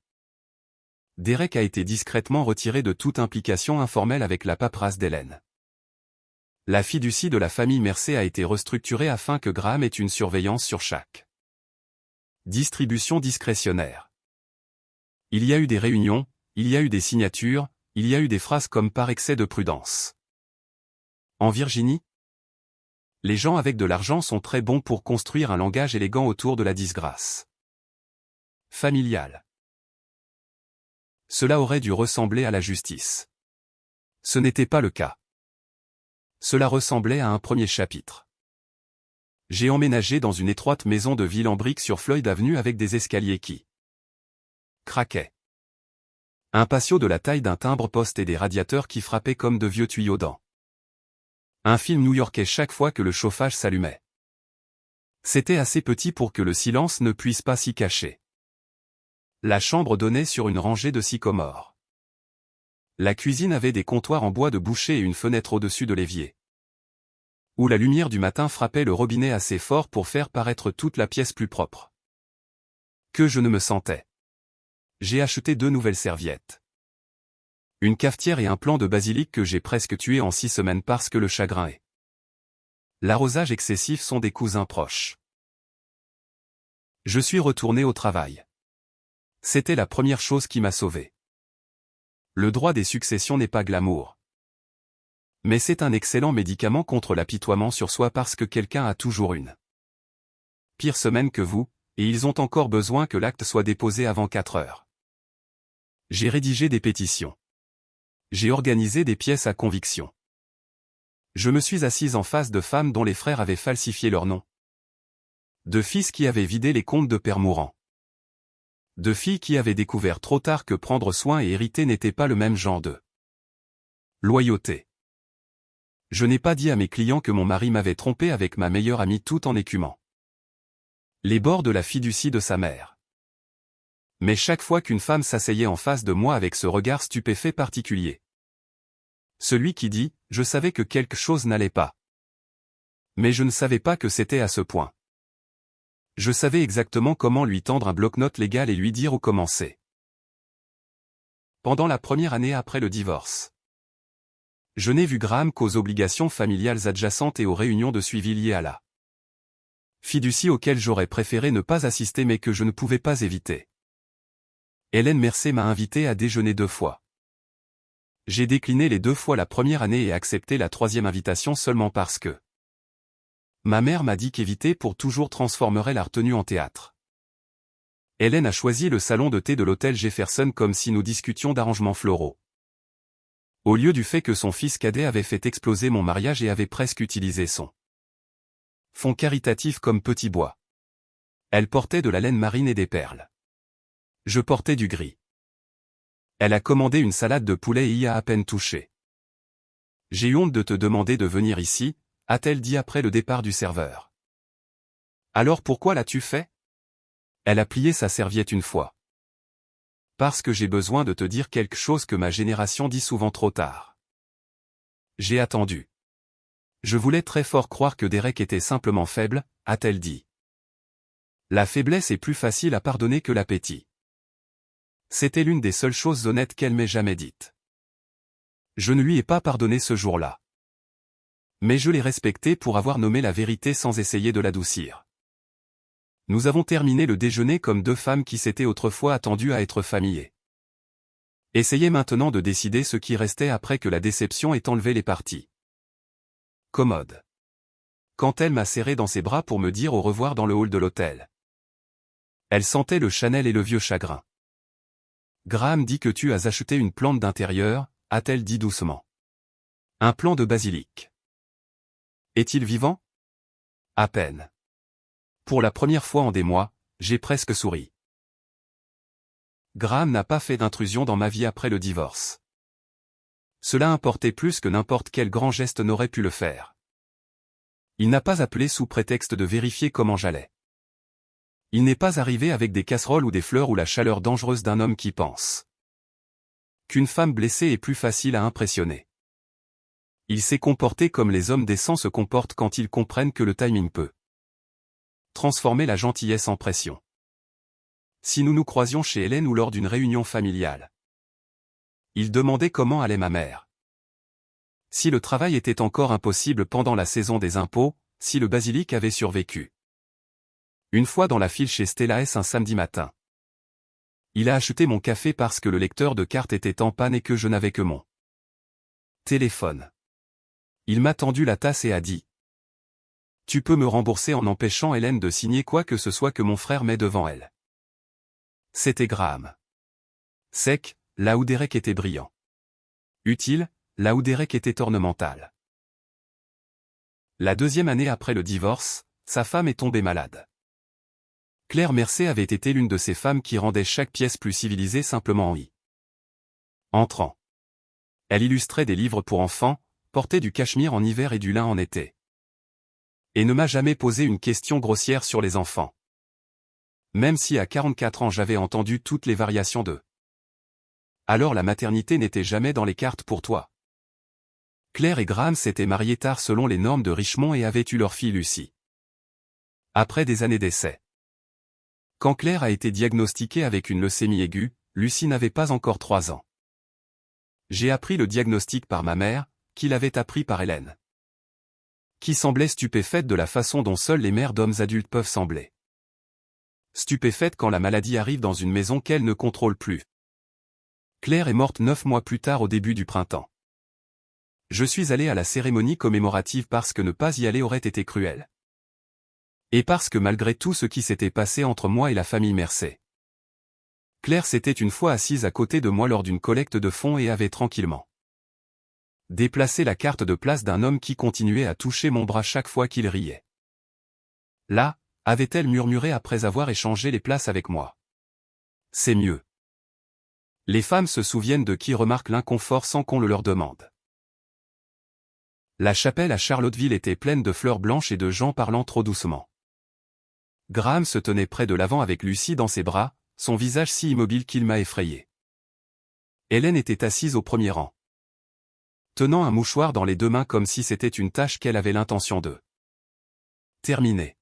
Derek a été discrètement retiré de toute implication informelle avec la paperasse d'Hélène. La fiducie de la famille Mersey a été restructurée afin que Graham ait une surveillance sur chaque distribution discrétionnaire. Il y a eu des réunions, il y a eu des signatures, il y a eu des phrases comme par excès de prudence. En Virginie, les gens avec de l'argent sont très bons pour construire un langage élégant autour de la disgrâce familiale. Cela aurait dû ressembler à la justice. Ce n'était pas le cas. Cela ressemblait à un premier chapitre. J'ai emménagé dans une étroite maison de ville en briques sur Floyd Avenue avec des escaliers qui craquaient. Un patio de la taille d'un timbre-poste et des radiateurs qui frappaient comme de vieux tuyaux dans un film new-yorkais chaque fois que le chauffage s'allumait. C'était assez petit pour que le silence ne puisse pas s'y cacher. La chambre donnait sur une rangée de sycomores. La cuisine avait des comptoirs en bois de boucher et une fenêtre au-dessus de l'évier. Où la lumière du matin frappait le robinet assez fort pour faire paraître toute la pièce plus propre. Que je ne me sentais. J'ai acheté 2 nouvelles serviettes. Une cafetière et un plant de basilic que j'ai presque tué en 6 semaines parce que le chagrin et l'arrosage excessif sont des cousins proches. Je suis retourné au travail. C'était la première chose qui m'a sauvé. Le droit des successions n'est pas glamour. Mais c'est un excellent médicament contre l'apitoiement sur soi parce que quelqu'un a toujours une pire semaine que vous, et ils ont encore besoin que l'acte soit déposé avant 4 heures. J'ai rédigé des pétitions. J'ai organisé des pièces à conviction. Je me suis assise en face de femmes dont les frères avaient falsifié leur nom. De fils qui avaient vidé les comptes de père mourant. De filles qui avaient découvert trop tard que prendre soin et hériter n'était pas le même genre de loyauté. Je n'ai pas dit à mes clients que mon mari m'avait trompé avec ma meilleure amie tout en écumant les bords de la fiducie de sa mère. Mais chaque fois qu'une femme s'asseyait en face de moi avec ce regard stupéfait particulier. Celui qui dit, je savais que quelque chose n'allait pas. Mais je ne savais pas que c'était à ce point. Je savais exactement comment lui tendre un bloc-notes légal et lui dire où commencer. Pendant la première année après le divorce. Je n'ai vu Graham qu'aux obligations familiales adjacentes et aux réunions de suivi liées à la fiducie auxquelles j'aurais préféré ne pas assister mais que je ne pouvais pas éviter. Hélène Mercier m'a invité à déjeuner 2 fois. J'ai décliné les 2 fois la première année et accepté la 3e invitation seulement parce que ma mère m'a dit qu'éviter pour toujours transformerait la retenue en théâtre. Hélène a choisi le salon de thé de l'hôtel Jefferson comme si nous discutions d'arrangements floraux. Au lieu du fait que son fils cadet avait fait exploser mon mariage et avait presque utilisé son fonds caritatif comme petit bois. Elle portait de la laine marine et des perles. Je portais du gris. Elle a commandé une salade de poulet et y a à peine touché. J'ai eu honte de te demander de venir ici, a-t-elle dit après le départ du serveur. Alors pourquoi l'as-tu fait? Elle a plié sa serviette une fois. Parce que j'ai besoin de te dire quelque chose que ma génération dit souvent trop tard. J'ai attendu. Je voulais très fort croire que Derek était simplement faible, a-t-elle dit. La faiblesse est plus facile à pardonner que l'appétit. C'était l'une des seules choses honnêtes qu'elle m'ait jamais dites. Je ne lui ai pas pardonné ce jour-là. Mais je l'ai respectée pour avoir nommé la vérité sans essayer de l'adoucir. Nous avons terminé le déjeuner comme 2 femmes qui s'étaient autrefois attendues à être famillées. Essayez maintenant de décider ce qui restait après que la déception ait enlevé les parties. Commode. Quand elle m'a serré dans ses bras pour me dire au revoir dans le hall de l'hôtel. Elle sentait le Chanel et le vieux chagrin. Graham dit que tu as acheté une plante d'intérieur, a-t-elle dit doucement. Un plant de basilic. Est-il vivant? À peine. Pour la première fois en des mois, j'ai presque souri. Graham n'a pas fait d'intrusion dans ma vie après le divorce. Cela importait plus que n'importe quel grand geste n'aurait pu le faire. Il n'a pas appelé sous prétexte de vérifier comment j'allais. Il n'est pas arrivé avec des casseroles ou des fleurs ou la chaleur dangereuse d'un homme qui pense qu'une femme blessée est plus facile à impressionner. Il s'est comporté comme les hommes décents se comportent quand ils comprennent que le timing peut transformer la gentillesse en pression. Si nous nous croisions chez Hélène ou lors d'une réunion familiale. Il demandait comment allait ma mère. Si le travail était encore impossible pendant la saison des impôts, si le basilic avait survécu. Une fois dans la file chez Stella S un samedi matin. Il a acheté mon café parce que le lecteur de cartes était en panne et que je n'avais que mon téléphone. Il m'a tendu la tasse et a dit. Tu peux me rembourser en empêchant Hélène de signer quoi que ce soit que mon frère met devant elle. C'était Graham. Sec, là où Derek était brillant. Utile, là où Derek était ornemental. La 2e année après le divorce, sa femme est tombée malade. Claire Mercier avait été l'une de ces femmes qui rendaient chaque pièce plus civilisée simplement en y entrant. Elle illustrait des livres pour enfants, portait du cachemire en hiver et du lin en été. Et ne m'a jamais posé une question grossière sur les enfants. Même si à 44 ans j'avais entendu toutes les variations de. Alors la maternité n'était jamais dans les cartes pour toi. Claire et Graham s'étaient mariés tard selon les normes de Richmond et avaient eu leur fille Lucy. Après des années d'essais. Quand Claire a été diagnostiquée avec une leucémie aiguë, Lucy n'avait pas encore 3 ans. J'ai appris le diagnostic par ma mère, qui l'avait appris par Hélène, qui semblait stupéfaite de la façon dont seules les mères d'hommes adultes peuvent sembler. Stupéfaite quand la maladie arrive dans une maison qu'elle ne contrôle plus. Claire est morte 9 mois plus tard au début du printemps. Je suis allé à la cérémonie commémorative parce que ne pas y aller aurait été cruel. Et parce que malgré tout ce qui s'était passé entre moi et la famille Mercey. Claire s'était une fois assise à côté de moi lors d'une collecte de fonds et avait tranquillement déplacé la carte de place d'un homme qui continuait à toucher mon bras chaque fois qu'il riait. Là, avait-elle murmuré après avoir échangé les places avec moi. C'est mieux. Les femmes se souviennent de qui remarque l'inconfort sans qu'on le leur demande. La chapelle à Charlotteville était pleine de fleurs blanches et de gens parlant trop doucement. Graham se tenait près de l'avant avec Lucy dans ses bras, son visage si immobile qu'il m'a effrayé. Hélène était assise au premier rang, tenant un mouchoir dans les 2 mains comme si c'était une tâche qu'elle avait l'intention de terminer.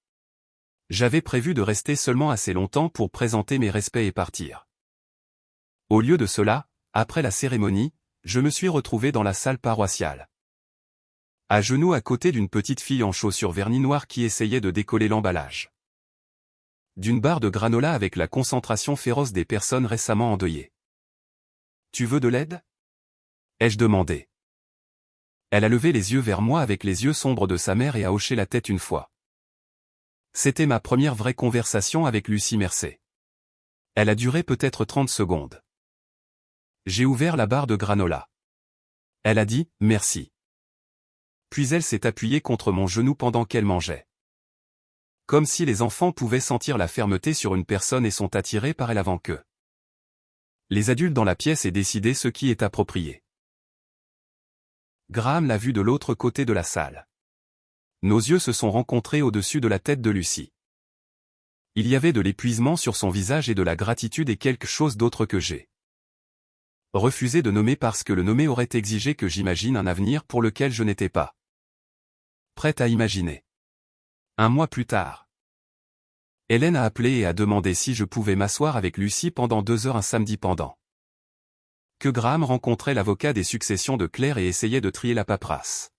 J'avais prévu de rester seulement assez longtemps pour présenter mes respects et partir. Au lieu de cela, après la cérémonie, je me suis retrouvé dans la salle paroissiale, à genoux à côté d'une petite fille en chaussures vernis noirs qui essayait de décoller l'emballage d'une barre de granola avec la concentration féroce des personnes récemment endeuillées. « Tu veux de l'aide ?» ai-je demandé. Elle a levé les yeux vers moi avec les yeux sombres de sa mère et a hoché la tête une fois. C'était ma première vraie conversation avec Lucy Mercey. Elle a duré peut-être 30 secondes. J'ai ouvert la barre de granola. Elle a dit « merci ». Puis elle s'est appuyée contre mon genou pendant qu'elle mangeait. Comme si les enfants pouvaient sentir la fermeté sur une personne et sont attirés par elle avant que les adultes dans la pièce aient décidé ce qui est approprié. Graham l'a vue de l'autre côté de la salle. Nos yeux se sont rencontrés au-dessus de la tête de Lucy. Il y avait de l'épuisement sur son visage et de la gratitude et quelque chose d'autre que j'ai refusé de nommer parce que le nommer aurait exigé que j'imagine un avenir pour lequel je n'étais pas prête à imaginer. 1 mois plus tard, Hélène a appelé et a demandé si je pouvais m'asseoir avec Lucy pendant 2 heures un samedi pendant que Graham rencontrait l'avocat des successions de Claire et essayait de trier la paperasse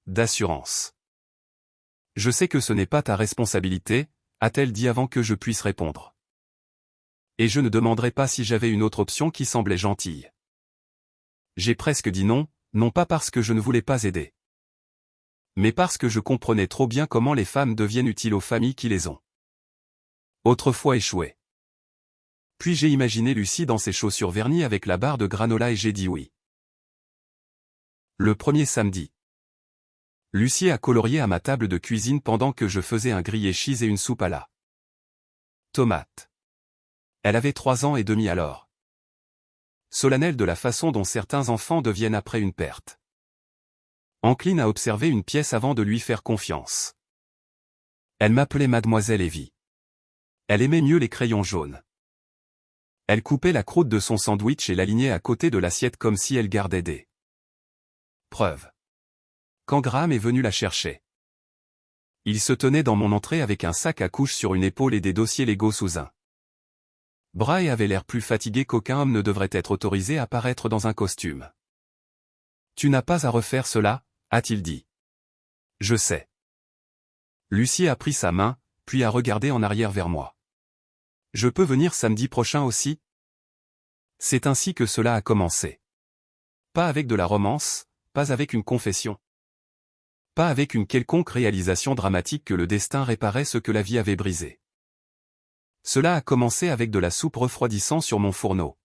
d'assurance. Je sais que ce n'est pas ta responsabilité, a-t-elle dit avant que je puisse répondre. Et je ne demanderai pas si j'avais une autre option qui semblait gentille. J'ai presque dit non, non pas parce que je ne voulais pas aider, mais parce que je comprenais trop bien comment les femmes deviennent utiles aux familles qui les ont autrefois échoué. Puis j'ai imaginé Lucy dans ses chaussures vernies avec la barre de granola et j'ai dit oui. Le premier samedi, Lucy a colorié à ma table de cuisine pendant que je faisais un grillé cheese et une soupe à la tomate. Elle avait 3 ans et demi alors. Solennelle de la façon dont certains enfants deviennent après une perte. Encline à observer une pièce avant de lui faire confiance. Elle m'appelait Mademoiselle Evie. Elle aimait mieux les crayons jaunes. Elle coupait la croûte de son sandwich et l'alignait à côté de l'assiette comme si elle gardait des preuves. Quand Graham est venu la chercher, il se tenait dans mon entrée avec un sac à couches sur une épaule et des dossiers légaux sous un bras et avait l'air plus fatigué qu'aucun homme ne devrait être autorisé à paraître dans un costume. « Tu n'as pas à refaire cela » a-t-il dit. « Je sais. » Lucy a pris sa main, puis a regardé en arrière vers moi. « Je peux venir samedi prochain aussi ?» C'est ainsi que cela a commencé. Pas avec de la romance, pas avec une confession. Pas avec une quelconque réalisation dramatique que le destin réparait ce que la vie avait brisé. Cela a commencé avec de la soupe refroidissant sur mon fourneau.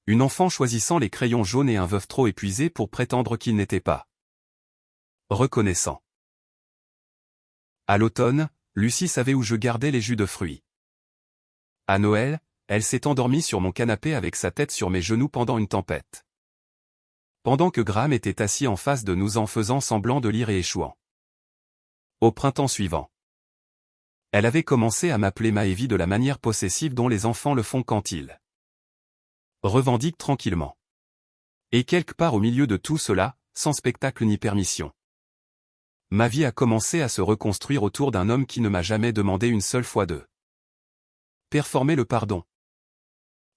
Une enfant choisissant les crayons jaunes et un veuf trop épuisé pour prétendre qu'il n'était pas reconnaissant. À l'automne, Lucy savait où je gardais les jus de fruits. À Noël, elle s'est endormie sur mon canapé avec sa tête sur mes genoux pendant une tempête. Pendant que Graham était assis en face de nous en faisant semblant de lire et échouant. Au printemps suivant, elle avait commencé à m'appeler Maëvie de la manière possessive dont les enfants le font quand ils revendiquent tranquillement. Et quelque part au milieu de tout cela, sans spectacle ni permission. Ma vie a commencé à se reconstruire autour d'un homme qui ne m'a jamais demandé une seule fois de performer le pardon.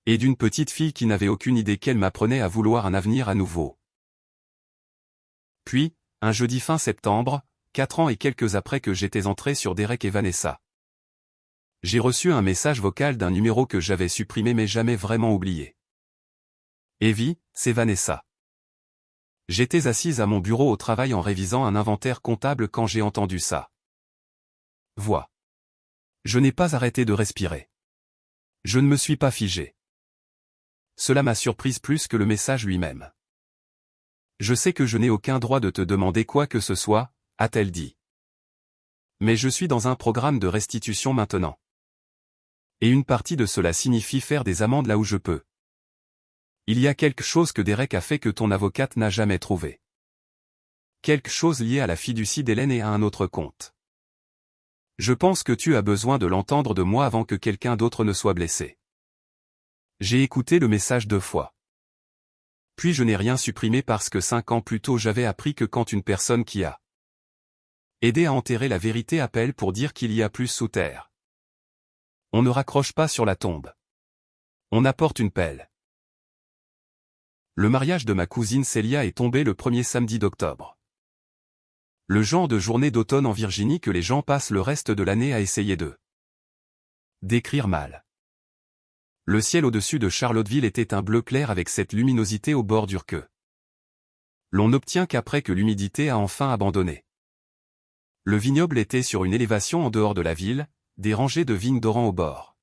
Et d'une petite fille qui n'avait aucune idée qu'elle m'apprenait à vouloir un avenir à nouveau. Puis, un jeudi fin septembre, 4 ans et quelques après que j'étais entré sur Derek et Vanessa, j'ai reçu un message vocal d'un numéro que j'avais supprimé mais jamais vraiment oublié. Evie, c'est Vanessa. J'étais assise à mon bureau au travail en révisant un inventaire comptable quand j'ai entendu ça. Voix. Je n'ai pas arrêté de respirer. Je ne me suis pas figé. Cela m'a surprise plus que le message lui-même. Je sais que je n'ai aucun droit de te demander quoi que ce soit, a-t-elle dit. Mais je suis dans un programme de restitution maintenant. Et une partie de cela signifie faire des amendes là où je peux. Il y a quelque chose que Derek a fait que ton avocate n'a jamais trouvé. Quelque chose lié à la fiducie d'Hélène et à un autre compte. Je pense que tu as besoin de l'entendre de moi avant que quelqu'un d'autre ne soit blessé. J'ai écouté le message 2 fois. Puis je n'ai rien supprimé parce que 5 ans plus tôt j'avais appris que quand une personne qui a aidé à enterrer la vérité appelle pour dire qu'il y a plus sous terre, on ne raccroche pas sur la tombe. On apporte une pelle. Le mariage de ma cousine Célia est tombé le premier samedi d'octobre. Le genre de journée d'automne en Virginie que les gens passent le reste de l'année à essayer de décrire mal. Le ciel au-dessus de Charlottesville était un bleu clair avec cette luminosité au bordure que l'on n'obtient qu'après que l'humidité a enfin abandonné. Le vignoble était sur une élévation en dehors de la ville, des rangées de vignes dorant au bord.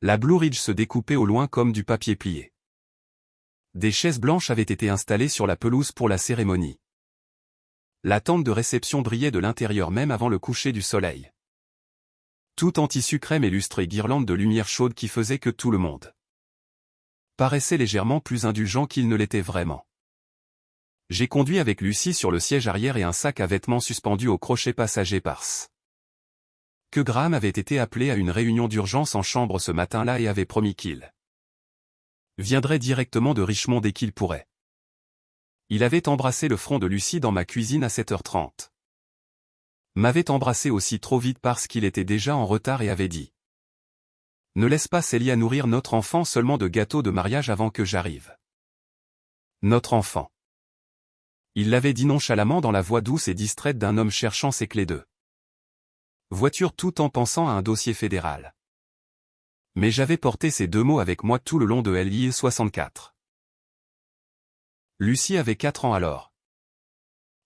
La Blue Ridge se découpait au loin comme du papier plié. Des chaises blanches avaient été installées sur la pelouse pour la cérémonie. La tente de réception brillait de l'intérieur même avant le coucher du soleil. Tout en tissu crème et lustré guirlande de lumière chaude qui faisait que tout le monde paraissait légèrement plus indulgent qu'il ne l'était vraiment. J'ai conduit avec Lucie sur le siège arrière et un sac à vêtements suspendu au crochet passager parce que Graham avait été appelé à une réunion d'urgence en chambre ce matin-là et avait promis qu'il viendrait directement de Richmond dès qu'il pourrait. Il avait embrassé le front de Lucie dans ma cuisine à 7h30. M'avait embrassé aussi trop vite parce qu'il était déjà en retard et avait dit « Ne laisse pas Célia nourrir notre enfant seulement de gâteaux de mariage avant que j'arrive. » Notre enfant. Il l'avait dit nonchalamment dans la voix douce et distraite d'un homme cherchant ses clés de voiture tout en pensant à un dossier fédéral. Mais j'avais porté ces 2 mots avec moi tout le long de LI 64. Lucie avait 4 ans alors.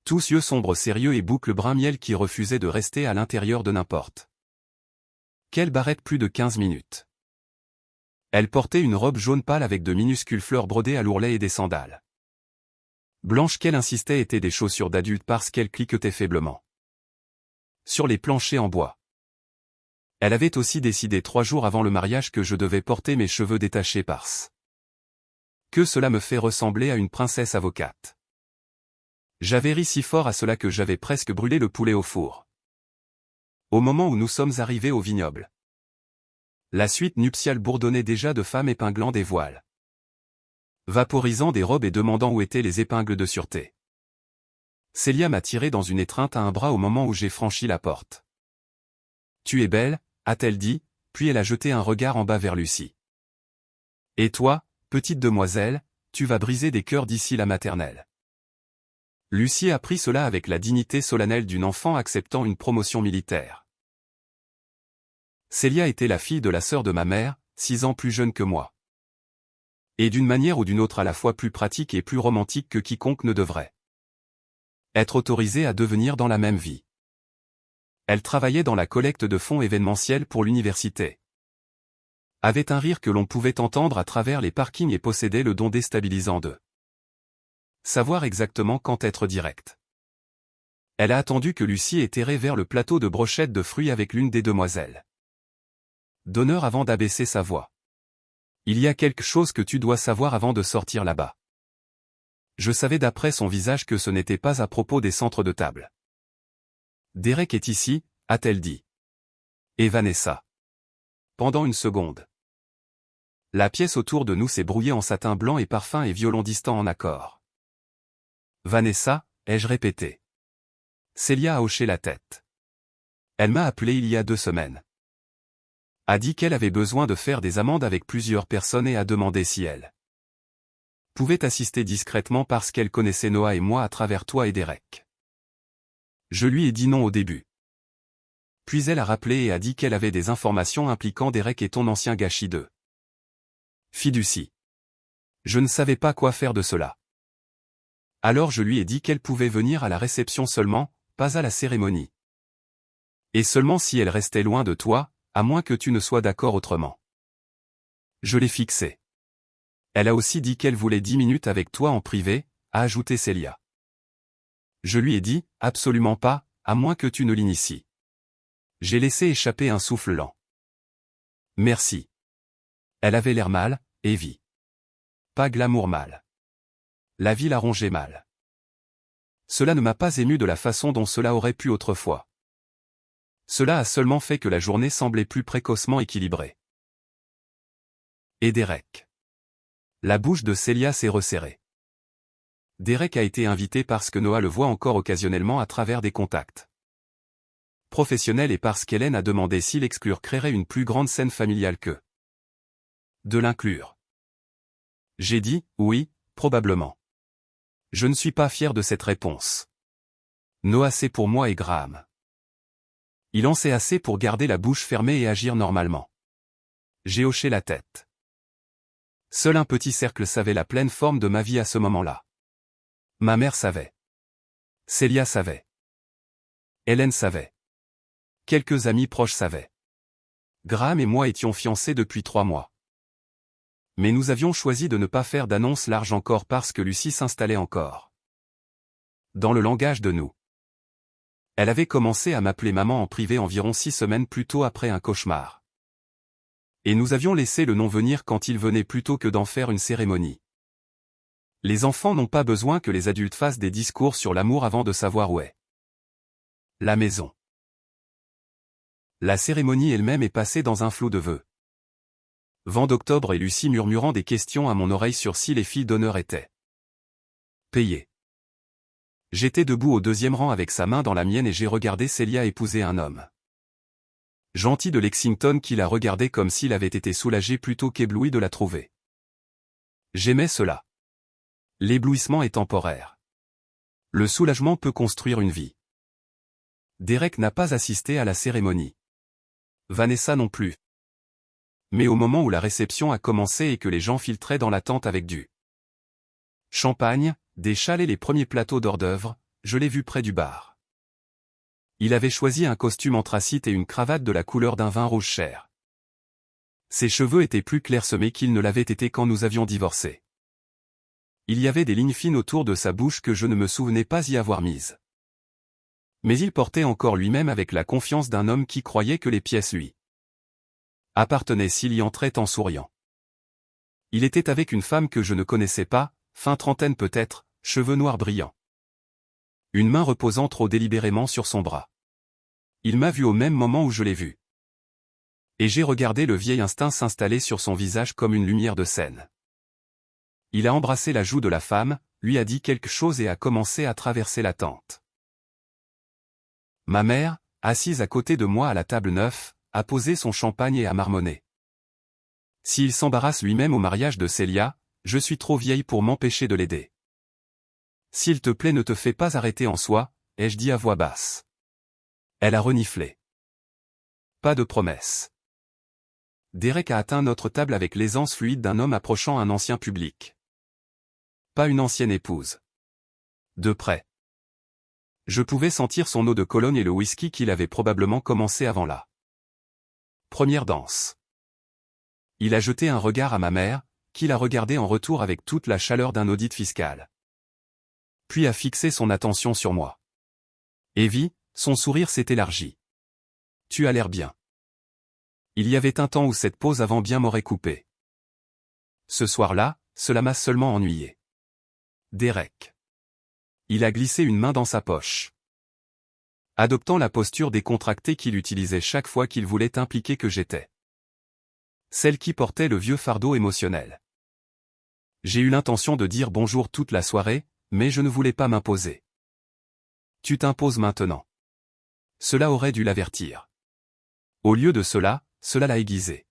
Tous yeux sombres sérieux et boucles brun miel qui refusaient de rester à l'intérieur de n'importe quelle barrette plus de 15 minutes. Elle portait une robe jaune pâle avec de minuscules fleurs brodées à l'ourlet et des sandales blanches qu'elle insistait étaient des chaussures d'adulte parce qu'elles cliquetaient faiblement sur les planchers en bois. Elle avait aussi décidé 3 jours avant le mariage que je devais porter mes cheveux détachés parce que cela me fait ressembler à une princesse avocate. J'avais ri si fort à cela que j'avais presque brûlé le poulet au four. Au moment où nous sommes arrivés au vignoble, la suite nuptiale bourdonnait déjà de femmes épinglant des voiles, vaporisant des robes et demandant où étaient les épingles de sûreté. Célia m'a tiré dans une étreinte à un bras au moment où j'ai franchi la porte. « Tu es belle », a-t-elle dit, puis elle a jeté un regard en bas vers Lucie. « Et toi, petite demoiselle, tu vas briser des cœurs d'ici la maternelle. » Lucie a pris cela avec la dignité solennelle d'une enfant acceptant une promotion militaire. Célia était la fille de la sœur de ma mère, 6 ans plus jeune que moi. Et d'une manière ou d'une autre à la fois plus pratique et plus romantique que quiconque ne devrait être autorisée à devenir dans la même vie. Elle travaillait dans la collecte de fonds événementiels pour l'université. Avait un rire que l'on pouvait entendre à travers les parkings et possédait le don déstabilisant de savoir exactement quand être direct. Elle a attendu que Lucie ait erré vers le plateau de brochettes de fruits avec l'une des demoiselles d'honneur avant d'abaisser sa voix. Il y a quelque chose que tu dois savoir avant de sortir là-bas. Je savais d'après son visage que ce n'était pas à propos des centres de table. Derek est ici, a-t-elle dit. Et Vanessa. Pendant une seconde. La pièce autour de nous s'est brouillée en satin blanc et parfum et violon distant en accord. Vanessa, ai-je répété. Célia a hoché la tête. Elle m'a appelé il y a 2 semaines. A dit qu'elle avait besoin de faire des amendes avec plusieurs personnes et a demandé si elle pouvait assister discrètement parce qu'elle connaissait Noah et moi à travers toi et Derek. Je lui ai dit non au début. Puis elle a rappelé et a dit qu'elle avait des informations impliquant Derek et ton ancien gâchis de fiducie. Je ne savais pas quoi faire de cela. Alors je lui ai dit qu'elle pouvait venir à la réception seulement, pas à la cérémonie. Et seulement si elle restait loin de toi, à moins que tu ne sois d'accord autrement. Je l'ai fixée. Elle a aussi dit qu'elle voulait 10 minutes avec toi en privé, a ajouté Célia. Je lui ai dit, absolument pas, à moins que tu ne l'inities. J'ai laissé échapper un souffle lent. Merci. Elle avait l'air mal, Evie. Pas glamour mal. La vie la rongeait mal. Cela ne m'a pas ému de la façon dont cela aurait pu autrefois. Cela a seulement fait que la journée semblait plus précocement équilibrée. Et Derek. La bouche de Célia s'est resserrée. Derek a été invité parce que Noah le voit encore occasionnellement à travers des contacts professionnels et parce qu'Hélène a demandé si l'exclure créerait une plus grande scène familiale que de l'inclure. J'ai dit, oui, probablement. Je ne suis pas fier de cette réponse. Noah c'est pour moi et Graham. Il en sait assez pour garder la bouche fermée et agir normalement. J'ai hoché la tête. Seul un petit cercle savait la pleine forme de ma vie à ce moment-là. Ma mère savait. Célia savait. Hélène savait. Quelques amis proches savaient. Graham et moi étions fiancés depuis 3 mois. Mais nous avions choisi de ne pas faire d'annonce large encore parce que Lucie s'installait encore. Dans le langage de nous. Elle avait commencé à m'appeler maman en privé environ 6 semaines plus tôt après un cauchemar. Et nous avions laissé le nom venir quand il venait plutôt que d'en faire une cérémonie. Les enfants n'ont pas besoin que les adultes fassent des discours sur l'amour avant de savoir où est la maison. La cérémonie elle-même est passée dans un flot de vœux. Vent d'octobre et Lucie murmurant des questions à mon oreille sur si les filles d'honneur étaient payées. J'étais debout au 2e rang avec sa main dans la mienne et j'ai regardé Célia épouser un homme gentil de Lexington qui la regardait comme s'il avait été soulagé plutôt qu'ébloui de la trouver. J'aimais cela. L'éblouissement est temporaire. Le soulagement peut construire une vie. Derek n'a pas assisté à la cérémonie. Vanessa non plus. Mais au moment où la réception a commencé et que les gens filtraient dans la tente avec du champagne, des châles et les premiers plateaux d'hors d'œuvre, je l'ai vu près du bar. Il avait choisi un costume anthracite et une cravate de la couleur d'un vin rouge chair. Ses cheveux étaient plus clairsemés qu'ils ne l'avaient été quand nous avions divorcé. Il y avait des lignes fines autour de sa bouche que je ne me souvenais pas y avoir mises. Mais il portait encore lui-même avec la confiance d'un homme qui croyait que les pièces lui appartenaient s'il y entrait en souriant. Il était avec une femme que je ne connaissais pas, fin trentaine peut-être, cheveux noirs brillants. Une main reposant trop délibérément sur son bras. Il m'a vu au même moment où je l'ai vu. Et j'ai regardé le vieil instinct s'installer sur son visage comme une lumière de scène. Il a embrassé la joue de la femme, lui a dit quelque chose et a commencé à traverser la tente. Ma mère, assise à côté de moi à la table 9, a posé son champagne et a marmonné. S'il s'embarrasse lui-même au mariage de Célia, je suis trop vieille pour m'empêcher de l'aider. S'il te plaît ne te fais pas arrêter en soi, ai-je dit à voix basse. Elle a reniflé. Pas de promesse. Derek a atteint notre table avec l'aisance fluide d'un homme approchant un ancien public. Pas une ancienne épouse. De près. Je pouvais sentir son eau de Cologne et le whisky qu'il avait probablement commencé avant la première danse. Il a jeté un regard à ma mère, qui l'a regardé en retour avec toute la chaleur d'un audit fiscal. Puis a fixé son attention sur moi. Evie, son sourire s'est élargi. Tu as l'air bien. Il y avait un temps où cette pause avant bien m'aurait coupé. Ce soir-là, cela m'a seulement ennuyé. Derek. Il a glissé une main dans sa poche. Adoptant la posture décontractée qu'il utilisait chaque fois qu'il voulait impliquer que j'étais celle qui portait le vieux fardeau émotionnel. J'ai eu l'intention de dire bonjour toute la soirée, Mais je ne voulais pas m'imposer. Tu t'imposes maintenant. Cela aurait dû l'avertir. Au lieu de cela, cela l'a aiguisé.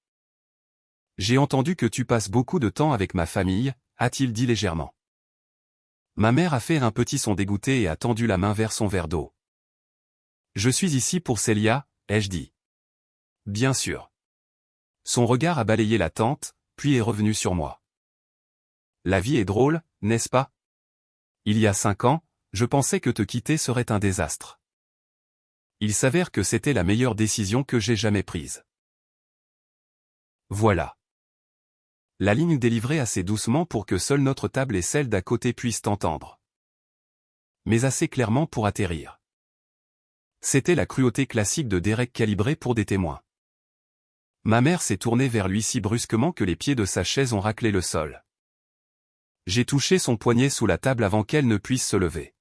J'ai entendu que tu passes beaucoup de temps avec ma famille, a-t-il dit légèrement. Ma mère a fait un petit son dégoûté et a tendu la main vers son verre d'eau. Je suis ici pour Célia, ai-je dit. Bien sûr. Son regard a balayé la tente, puis est revenu sur moi. La vie est drôle, n'est-ce pas? Il y a 5 ans, je pensais que te quitter serait un désastre. Il s'avère que c'était la meilleure décision que j'ai jamais prise. Voilà. La ligne délivrée assez doucement pour que seule notre table et celle d'à côté puissent entendre. Mais assez clairement pour atterrir. C'était la cruauté classique de Derek calibrée pour des témoins. Ma mère s'est tournée vers lui si brusquement que les pieds de sa chaise ont raclé le sol. J'ai touché son poignet sous la table avant qu'elle ne puisse se lever.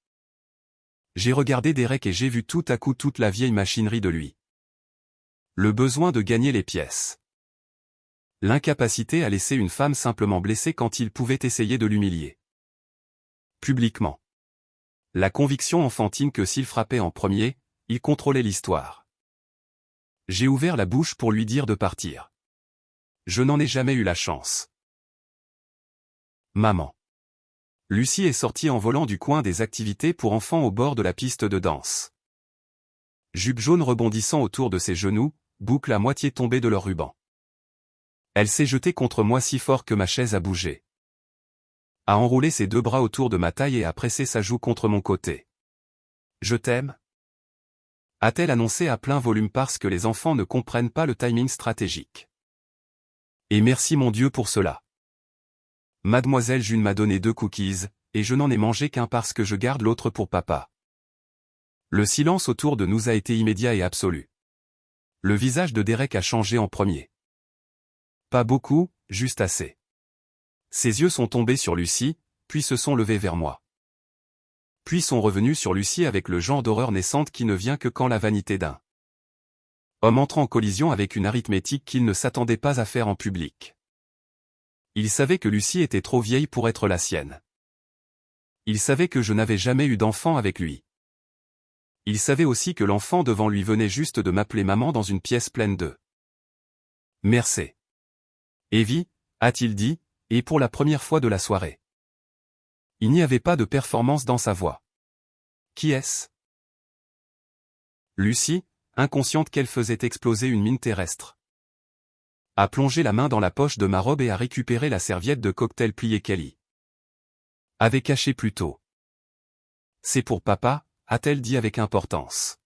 J'ai regardé Derek et j'ai vu tout à coup toute la vieille machinerie de lui. Le besoin de gagner les pièces. L'incapacité à laisser une femme simplement blessée quand il pouvait essayer de l'humilier. Publiquement. La conviction enfantine que s'il frappait en premier, il contrôlait l'histoire. J'ai ouvert la bouche pour lui dire de partir. Je n'en ai jamais eu la chance. Maman. Lucie est sortie en volant du coin des activités pour enfants au bord de la piste de danse. Jupe jaune rebondissant autour de ses genoux, boucle à moitié tombée de leur ruban. Elle s'est jetée contre moi si fort que ma chaise a bougé. A enroulé ses 2 bras autour de ma taille et a pressé sa joue contre mon côté. Je t'aime? A-t-elle annoncé à plein volume parce que les enfants ne comprennent pas le timing stratégique. Et merci mon Dieu pour cela. Mademoiselle June m'a donné 2 cookies, et je n'en ai mangé qu'un parce que je garde l'autre pour papa. Le silence autour de nous a été immédiat et absolu. Le visage de Derek a changé en premier. Pas beaucoup, juste assez. Ses yeux sont tombés sur Lucie, puis se sont levés vers moi. Puis sont revenus sur Lucie avec le genre d'horreur naissante qui ne vient que quand la vanité d'un homme entre en collision avec une arithmétique qu'il ne s'attendait pas à faire en public. Il savait que Lucie était trop vieille pour être la sienne. Il savait que je n'avais jamais eu d'enfant avec lui. Il savait aussi que l'enfant devant lui venait juste de m'appeler maman dans une pièce pleine de merci. Evie, a-t-il dit, et pour la première fois de la soirée. Il n'y avait pas de performance dans sa voix. Qui est-ce? Lucie, inconsciente qu'elle faisait exploser une mine terrestre. A plongé la main dans la poche de ma robe et a récupéré la serviette de cocktail pliée qu'Ellie avait cachée plus tôt. C'est pour papa, a-t-elle dit avec importance.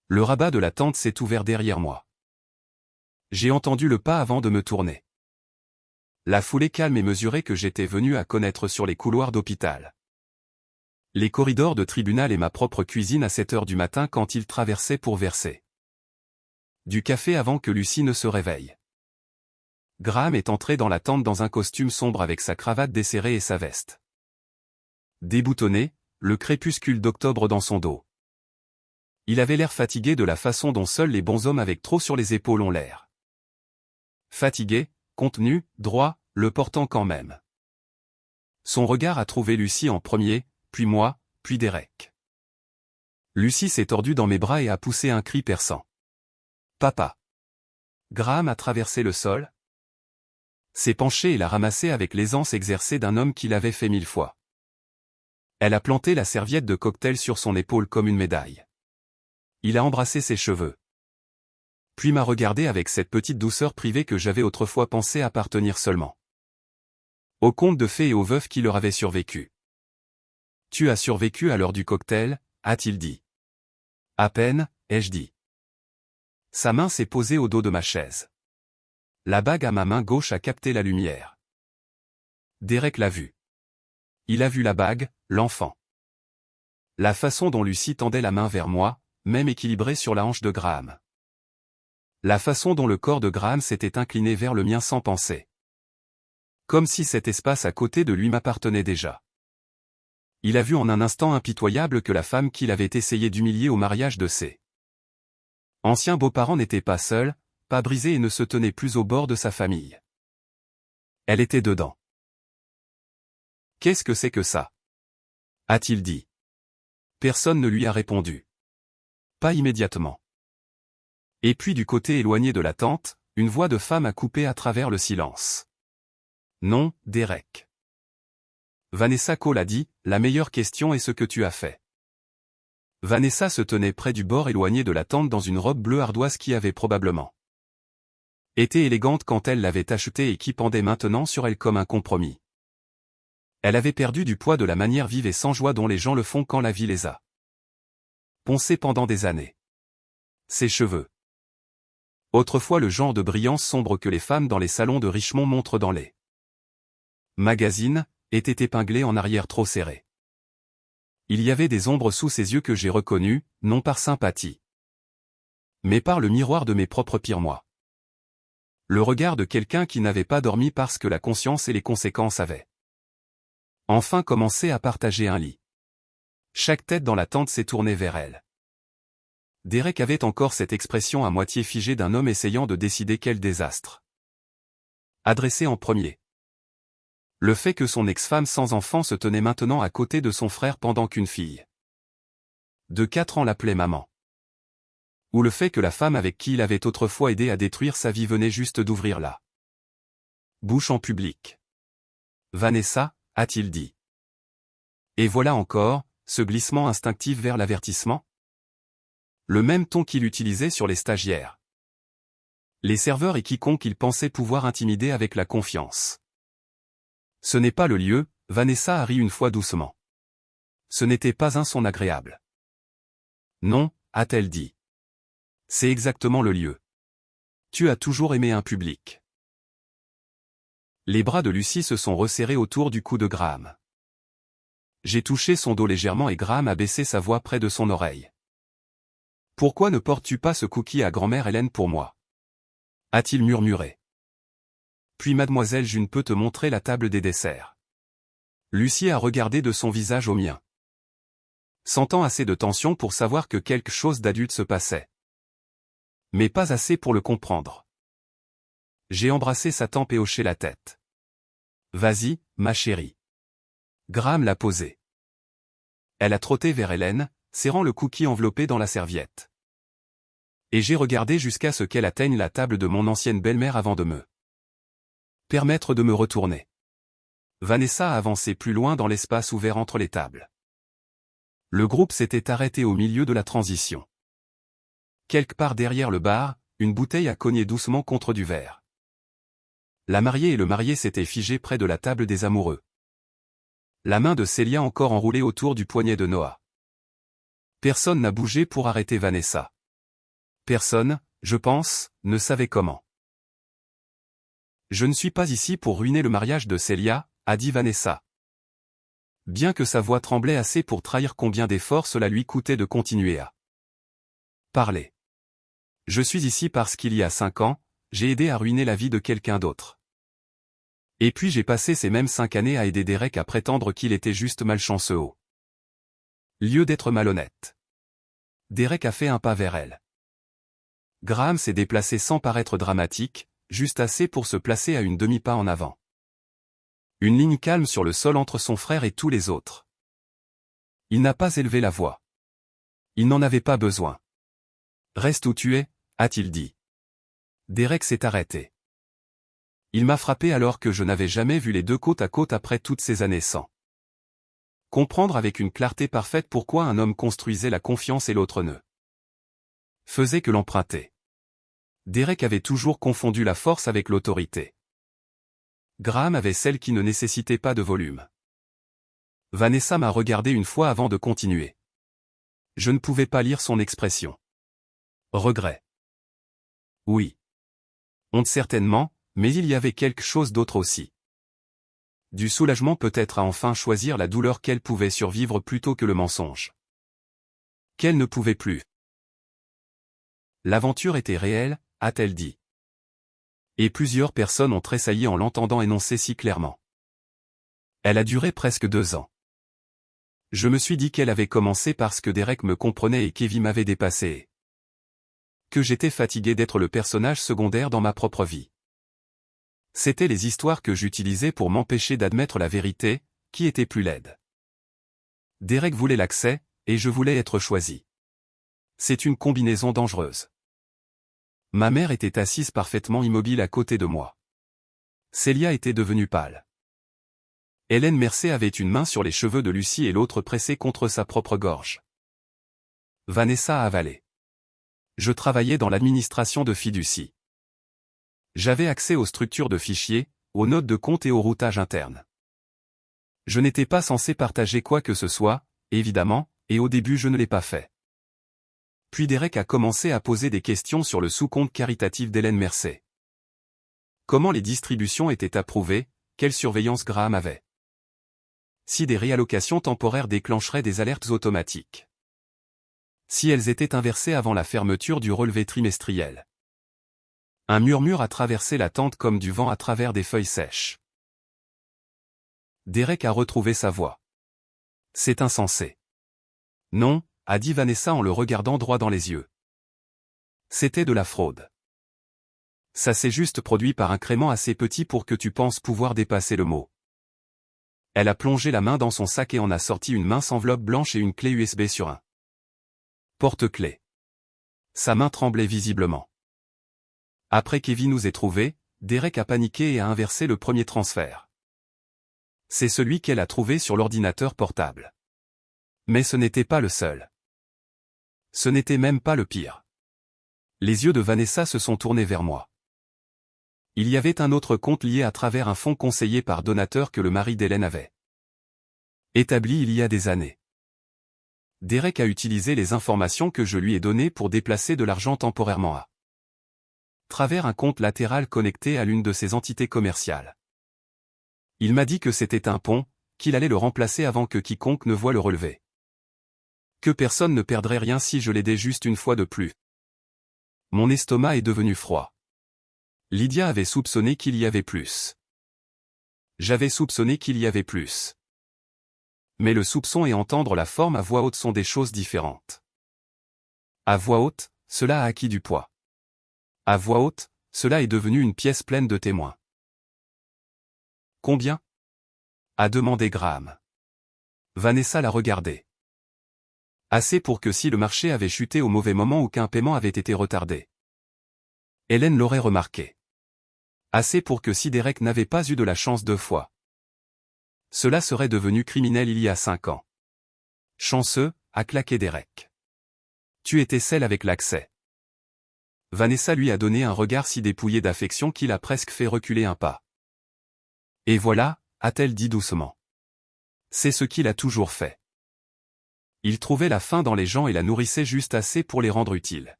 Le rabat de la tente s'est ouvert derrière moi. J'ai entendu le pas avant de me tourner. La foulée calme et mesurée que j'étais venu à connaître sur les couloirs d'hôpital. Les corridors de tribunal et ma propre cuisine à 7 heures du matin quand il traversait pour verser du café avant que Lucie ne se réveille. Graham est entré dans la tente dans un costume sombre avec sa cravate desserrée et sa veste déboutonnée, le crépuscule d'octobre dans son dos. Il avait l'air fatigué de la façon dont seuls les bonshommes avec trop sur les épaules ont l'air. Fatigué, contenu, droit, le portant quand même. Son regard a trouvé Lucie en premier, puis moi, puis Derek. Lucie s'est tordue dans mes bras et a poussé un cri perçant. Papa. Graham a traversé le sol, s'est penché et l'a ramassé avec l'aisance exercée d'un homme qui l'avait fait 1000 fois. Elle a planté la serviette de cocktail sur son épaule comme une médaille. Il a embrassé ses cheveux. Puis m'a regardé avec cette petite douceur privée que j'avais autrefois pensé appartenir seulement aux contes de fées et aux veuves qui leur avaient survécu. Tu as survécu à l'heure du cocktail, a-t-il dit. À peine, ai-je dit. Sa main s'est posée au dos de ma chaise. La bague à ma main gauche a capté la lumière. Derek l'a vue. Il a vu la bague, l'enfant. La façon dont Lucie tendait la main vers moi, même équilibrée sur la hanche de Graham. La façon dont le corps de Graham s'était incliné vers le mien sans penser. Comme si cet espace à côté de lui m'appartenait déjà. Il a vu en un instant impitoyable que la femme qu'il avait essayé d'humilier au mariage de ses anciens beaux-parents n'était pas seule, pas brisée et ne se tenait plus au bord de sa famille. Elle était dedans. Qu'est-ce que c'est que ça? a-t-il dit. Personne ne lui a répondu. Pas immédiatement. Et puis du côté éloigné de la tente, une voix de femme a coupé à travers le silence. Non, Derek. Vanessa Cole a dit, la meilleure question est ce que tu as fait. Vanessa se tenait près du bord éloigné de la tente dans une robe bleue ardoise qui avait probablement été élégante quand elle l'avait achetée et qui pendait maintenant sur elle comme un compromis. Elle avait perdu du poids de la manière vive et sans joie dont les gens le font quand la vie les a poncés pendant des années. Ses cheveux. Autrefois le genre de brillance sombre que les femmes dans les salons de Richmond montrent dans les magazines, était épinglé en arrière trop serré. Il y avait des ombres sous ses yeux que j'ai reconnues, non par sympathie, mais par le miroir de mes propres pires mois. Le regard de quelqu'un qui n'avait pas dormi parce que la conscience et les conséquences avaient enfin commencé à partager un lit. Chaque tête dans la tente s'est tournée vers elle. Derek avait encore cette expression à moitié figée d'un homme essayant de décider quel désastre adresser en premier. Le fait que son ex-femme sans enfant se tenait maintenant à côté de son frère pendant qu'une fille de 4 ans l'appelait maman. Ou le fait que la femme avec qui il avait autrefois aidé à détruire sa vie venait juste d'ouvrir la bouche en public. Vanessa, a-t-il dit. Et voilà encore, ce glissement instinctif vers l'avertissement. Le même ton qu'il utilisait sur les stagiaires, les serveurs et quiconque il pensait pouvoir intimider avec la confiance. Ce n'est pas le lieu, Vanessa a ri une fois doucement. Ce n'était pas un son agréable. Non, a-t-elle dit. C'est exactement le lieu. Tu as toujours aimé un public. Les bras de Lucie se sont resserrés autour du cou de Graham. J'ai touché son dos légèrement et Graham a baissé sa voix près de son oreille. Pourquoi ne portes-tu pas ce cookie à grand-mère Hélène pour moi? A-t-il murmuré. Puis mademoiselle June peut te montrer la table des desserts. Lucie a regardé de son visage au mien, sentant assez de tension pour savoir que quelque chose d'adulte se passait, mais pas assez pour le comprendre. J'ai embrassé sa tempe et hoché la tête. Vas-y, ma chérie. Graham l'a posée. Elle a trotté vers Hélène, serrant le cookie enveloppé dans la serviette. Et j'ai regardé jusqu'à ce qu'elle atteigne la table de mon ancienne belle-mère avant de me permettre de me retourner. Vanessa a avancé plus loin dans l'espace ouvert entre les tables. Le groupe s'était arrêté au milieu de la transition. Quelque part derrière le bar, une bouteille a cogné doucement contre du verre. La mariée et le marié s'étaient figés près de la table des amoureux. La main de Célia encore enroulée autour du poignet de Noah. Personne n'a bougé pour arrêter Vanessa. Personne, je pense, ne savait comment. Je ne suis pas ici pour ruiner le mariage de Célia, a dit Vanessa. Bien que sa voix tremblait assez pour trahir combien d'efforts cela lui coûtait de continuer à parler. Je suis ici parce qu'il y a 5 ans, j'ai aidé à ruiner la vie de quelqu'un d'autre. Et puis j'ai passé ces mêmes 5 années à aider Derek à prétendre qu'il était juste malchanceux au lieu d'être malhonnête. Derek a fait un pas vers elle. Graham s'est déplacé sans paraître dramatique, juste assez pour se placer à une demi-pas en avant. Une ligne calme sur le sol entre son frère et tous les autres. Il n'a pas élevé la voix. Il n'en avait pas besoin. Reste où tu es, a-t-il dit. Derek s'est arrêté. Il m'a frappé alors que je n'avais jamais vu les deux côte à côte après toutes ces années sans comprendre avec une clarté parfaite pourquoi un homme construisait la confiance et l'autre ne faisait que l'emprunter. Derek avait toujours confondu la force avec l'autorité. Graham avait celle qui ne nécessitait pas de volume. Vanessa m'a regardé une fois avant de continuer. Je ne pouvais pas lire son expression. Regret. Oui. Honte certainement, mais il y avait quelque chose d'autre aussi. Du soulagement peut-être à enfin choisir la douleur qu'elle pouvait survivre plutôt que le mensonge qu'elle ne pouvait plus. L'aventure était réelle, a-t-elle dit. Et plusieurs personnes ont tressailli en l'entendant énoncer si clairement. Elle a duré presque 2 ans. Je me suis dit qu'elle avait commencé parce que Derek me comprenait et Kevin m'avait dépassé. Que j'étais fatigué d'être le personnage secondaire dans ma propre vie. C'étaient les histoires que j'utilisais pour m'empêcher d'admettre la vérité, qui était plus laide Derek voulait l'accès, et je voulais être choisi. C'est une combinaison dangereuse. Ma mère était assise parfaitement immobile à côté de moi. Célia était devenue pâle. Hélène Mercier avait une main sur les cheveux de Lucie et l'autre pressée contre sa propre gorge. Vanessa avalait. Je travaillais dans l'administration de fiducie. J'avais accès aux structures de fichiers, aux notes de compte et au routage interne. Je n'étais pas censé partager quoi que ce soit, évidemment, et au début je ne l'ai pas fait. Puis Derek a commencé à poser des questions sur le sous-compte caritatif d'Hélène Mercier. Comment les distributions étaient approuvées, quelle surveillance Graham avait. Si des réallocations temporaires déclencheraient des alertes automatiques. Si elles étaient inversées avant la fermeture du relevé trimestriel. Un murmure a traversé la tente comme du vent à travers des feuilles sèches. Derek a retrouvé sa voix. C'est insensé. Non, a dit Vanessa en le regardant droit dans les yeux. C'était de la fraude. Ça s'est juste produit par incrément assez petit pour que tu penses pouvoir dépasser le mot. Elle a plongé la main dans son sac et en a sorti une mince enveloppe blanche et une clé USB sur un porte-clés. Sa main tremblait visiblement. Après qu'Evie nous ait trouvés, Derek a paniqué et a inversé le premier transfert. C'est celui qu'elle a trouvé sur l'ordinateur portable. Mais ce n'était pas le seul. Ce n'était même pas le pire. Les yeux de Vanessa se sont tournés vers moi. Il y avait un autre compte lié à travers un fonds conseillé par donateur que le mari d'Hélène avait établi il y a des années. Derek a utilisé les informations que je lui ai données pour déplacer de l'argent temporairement à travers un compte latéral connecté à l'une de ses entités commerciales. Il m'a dit que c'était un pont, qu'il allait le remplacer avant que quiconque ne voie le relevé. Que personne ne perdrait rien si je l'aidais juste une fois de plus. Mon estomac est devenu froid. Lydia avait soupçonné qu'il y avait plus. J'avais soupçonné qu'il y avait plus. Mais le soupçon et entendre la forme à voix haute sont des choses différentes. À voix haute, cela a acquis du poids. À voix haute, cela est devenu une pièce pleine de témoins. Combien ? A demandé Graham. Vanessa l'a regardé. Assez pour que si le marché avait chuté au mauvais moment ou qu'un paiement avait été retardé. Hélène l'aurait remarqué. Assez pour que si Derek n'avait pas eu de la chance 2 fois. Cela serait devenu criminel il y a 5 ans. Chanceux, a claqué Derek. Tu étais celle avec l'accès. Vanessa lui a donné un regard si dépouillé d'affection qu'il a presque fait reculer un pas. Et voilà, a-t-elle dit doucement. C'est ce qu'il a toujours fait. Il trouvait la faim dans les gens et la nourrissait juste assez pour les rendre utiles.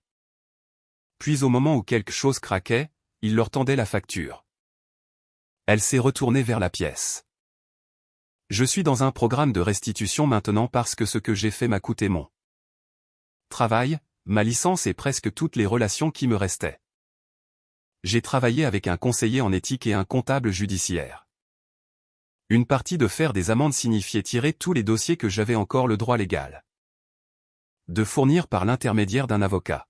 Puis au moment où quelque chose craquait, il leur tendait la facture. Elle s'est retournée vers la pièce. Je suis dans un programme de restitution maintenant parce que ce que j'ai fait m'a coûté mon travail, ma licence et presque toutes les relations qui me restaient. J'ai travaillé avec un conseiller en éthique et un comptable judiciaire. Une partie de faire des amendes signifiait tirer tous les dossiers que j'avais encore le droit légal de fournir par l'intermédiaire d'un avocat.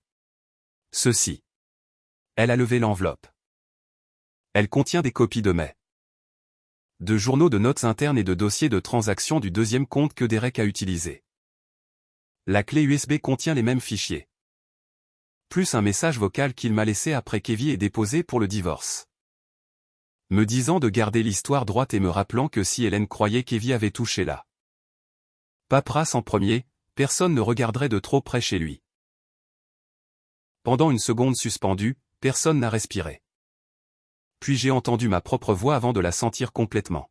Ceci. Elle a levé l'enveloppe. Elle contient des copies de journaux de notes internes et de dossiers de transactions du deuxième compte que Derek a utilisé. La clé USB contient les mêmes fichiers. Plus un message vocal qu'il m'a laissé après qu'Evie ait déposé pour le divorce. Me disant de garder l'histoire droite et me rappelant que si Hélène croyait qu'Evie avait touché la paperasse en premier, personne ne regarderait de trop près chez lui. Pendant une seconde suspendue, personne n'a respiré. Puis j'ai entendu ma propre voix avant de la sentir complètement.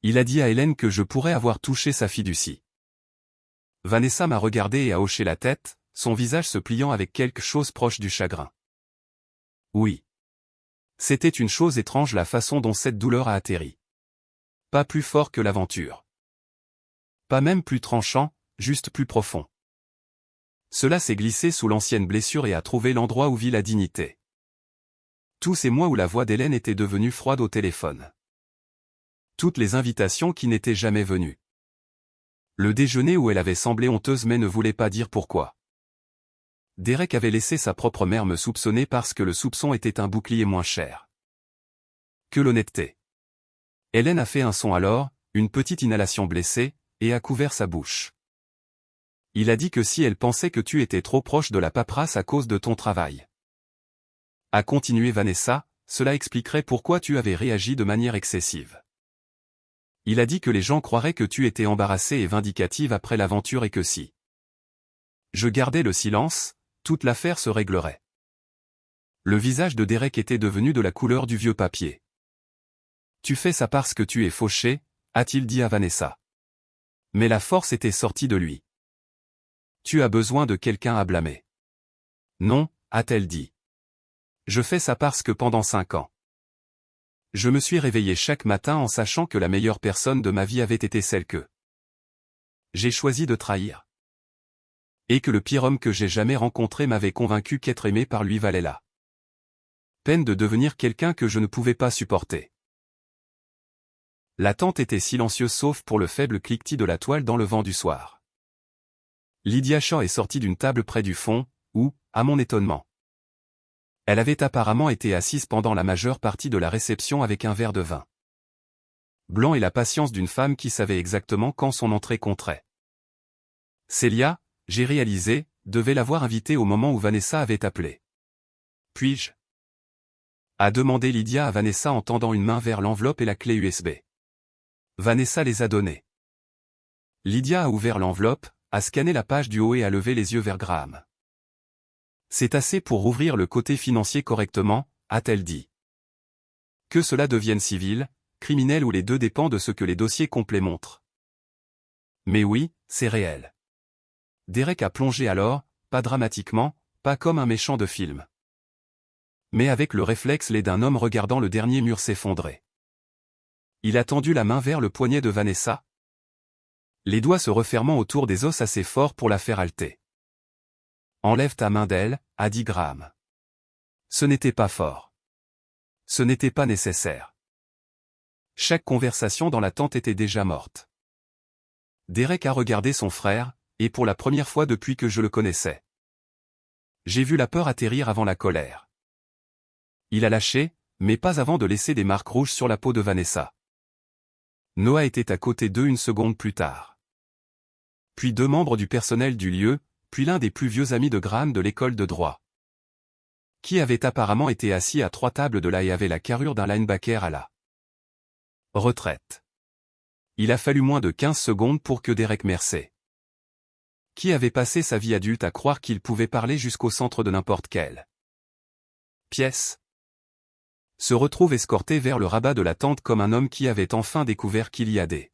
Il a dit à Hélène que je pourrais avoir touché sa fiducie. Vanessa m'a regardé et a hoché la tête, son visage se pliant avec quelque chose proche du chagrin. Oui. C'était une chose étrange la façon dont cette douleur a atterri. Pas plus fort que l'aventure. Pas même plus tranchant, juste plus profond. Cela s'est glissé sous l'ancienne blessure et a trouvé l'endroit où vit la dignité. Tous ces mois où la voix d'Hélène était devenue froide au téléphone. Toutes les invitations qui n'étaient jamais venues. Le déjeuner où elle avait semblé honteuse mais ne voulait pas dire pourquoi. Derek avait laissé sa propre mère me soupçonner parce que le soupçon était un bouclier moins cher que l'honnêteté. Hélène a fait un son alors, une petite inhalation blessée, et a couvert sa bouche. Il a dit que si elle pensait que tu étais trop proche de la paperasse à cause de ton travail. A continué Vanessa, cela expliquerait pourquoi tu avais réagi de manière excessive. Il a dit que les gens croiraient que tu étais embarrassée et vindicative après l'aventure et que si je gardais le silence, toute l'affaire se réglerait. Le visage de Derek était devenu de la couleur du vieux papier. Tu fais ça parce que tu es fauché, a-t-il dit à Vanessa. Mais la force était sortie de lui. Tu as besoin de quelqu'un à blâmer. Non, a-t-elle dit. Je fais ça parce que pendant 5 ans, je me suis réveillé chaque matin en sachant que la meilleure personne de ma vie avait été celle que j'ai choisi de trahir. Et que le pire homme que j'ai jamais rencontré m'avait convaincu qu'être aimé par lui valait la peine de devenir quelqu'un que je ne pouvais pas supporter. La tente était silencieuse sauf pour le faible cliquetis de la toile dans le vent du soir. Lydia Shaw est sortie d'une table près du fond, où, à mon étonnement, elle avait apparemment été assise pendant la majeure partie de la réception avec un verre de vin blanc et la patience d'une femme qui savait exactement quand son entrée compterait. Célia, j'ai réalisé, devait l'avoir invitée au moment où Vanessa avait appelé. Puis-je ? A demandé Lydia à Vanessa en tendant une main vers l'enveloppe et la clé USB. Vanessa les a données. Lydia a ouvert l'enveloppe, a scanné la page du haut et a levé les yeux vers Graham. C'est assez pour rouvrir le côté financier correctement, a-t-elle dit. Que cela devienne civil, criminel ou les deux dépend de ce que les dossiers complets montrent. Mais oui, c'est réel. Derek a plongé alors, pas dramatiquement, pas comme un méchant de film. Mais avec le réflexe laid d'un homme regardant le dernier mur s'effondrer. Il a tendu la main vers le poignet de Vanessa, les doigts se refermant autour des os assez forts pour la faire halter. Enlève ta main d'elle, a dit Graham. Ce n'était pas fort. Ce n'était pas nécessaire. Chaque conversation dans la tente était déjà morte. Derek a regardé son frère, et pour la première fois depuis que je le connaissais. J'ai vu la peur atterrir avant la colère. Il a lâché, mais pas avant de laisser des marques rouges sur la peau de Vanessa. Noah était à côté d'eux une seconde plus tard. Puis 2 membres du personnel du lieu, puis l'un des plus vieux amis de Graham de l'école de droit, qui avait apparemment été assis à 3 tables de là et avait la carrure d'un linebacker à la retraite. Il a fallu moins de 15 secondes pour que Derek Mersey, qui avait passé sa vie adulte à croire qu'il pouvait parler jusqu'au centre de n'importe quelle pièce, se retrouve escorté vers le rabat de la tente comme un homme qui avait enfin découvert qu'il y a des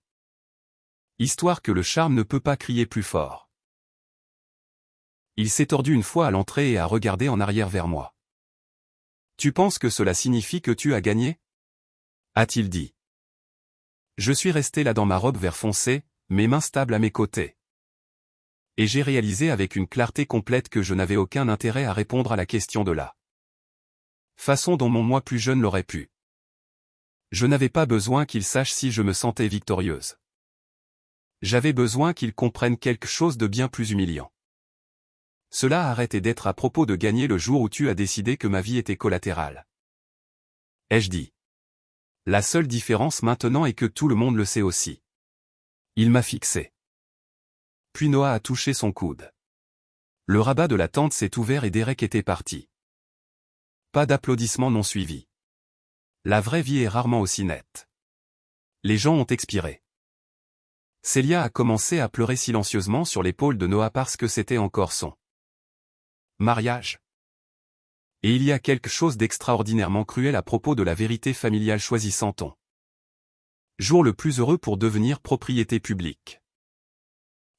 histoires que le charme ne peut pas crier plus fort. Il s'est tordu une fois à l'entrée et a regardé en arrière vers moi. Tu penses que cela signifie que tu as gagné ? A-t-il dit. Je suis resté là dans ma robe vert foncé, mes mains stables à mes côtés. Et j'ai réalisé avec une clarté complète que je n'avais aucun intérêt à répondre à la question de la façon dont mon moi plus jeune l'aurait pu. Je n'avais pas besoin qu'il sache si je me sentais victorieuse. J'avais besoin qu'il comprenne quelque chose de bien plus humiliant. Cela a arrêté d'être à propos de gagner le jour où tu as décidé que ma vie était collatérale. Ai-je dit. La seule différence maintenant est que tout le monde le sait aussi. Il m'a fixé. Puis Noah a touché son coude. Le rabat de la tente s'est ouvert et Derek était parti. Pas d'applaudissements non suivis. La vraie vie est rarement aussi nette. Les gens ont expiré. Célia a commencé à pleurer silencieusement sur l'épaule de Noah parce que c'était encore son mariage. Et il y a quelque chose d'extraordinairement cruel à propos de la vérité familiale choisissant-on. Jour le plus heureux pour devenir propriété publique.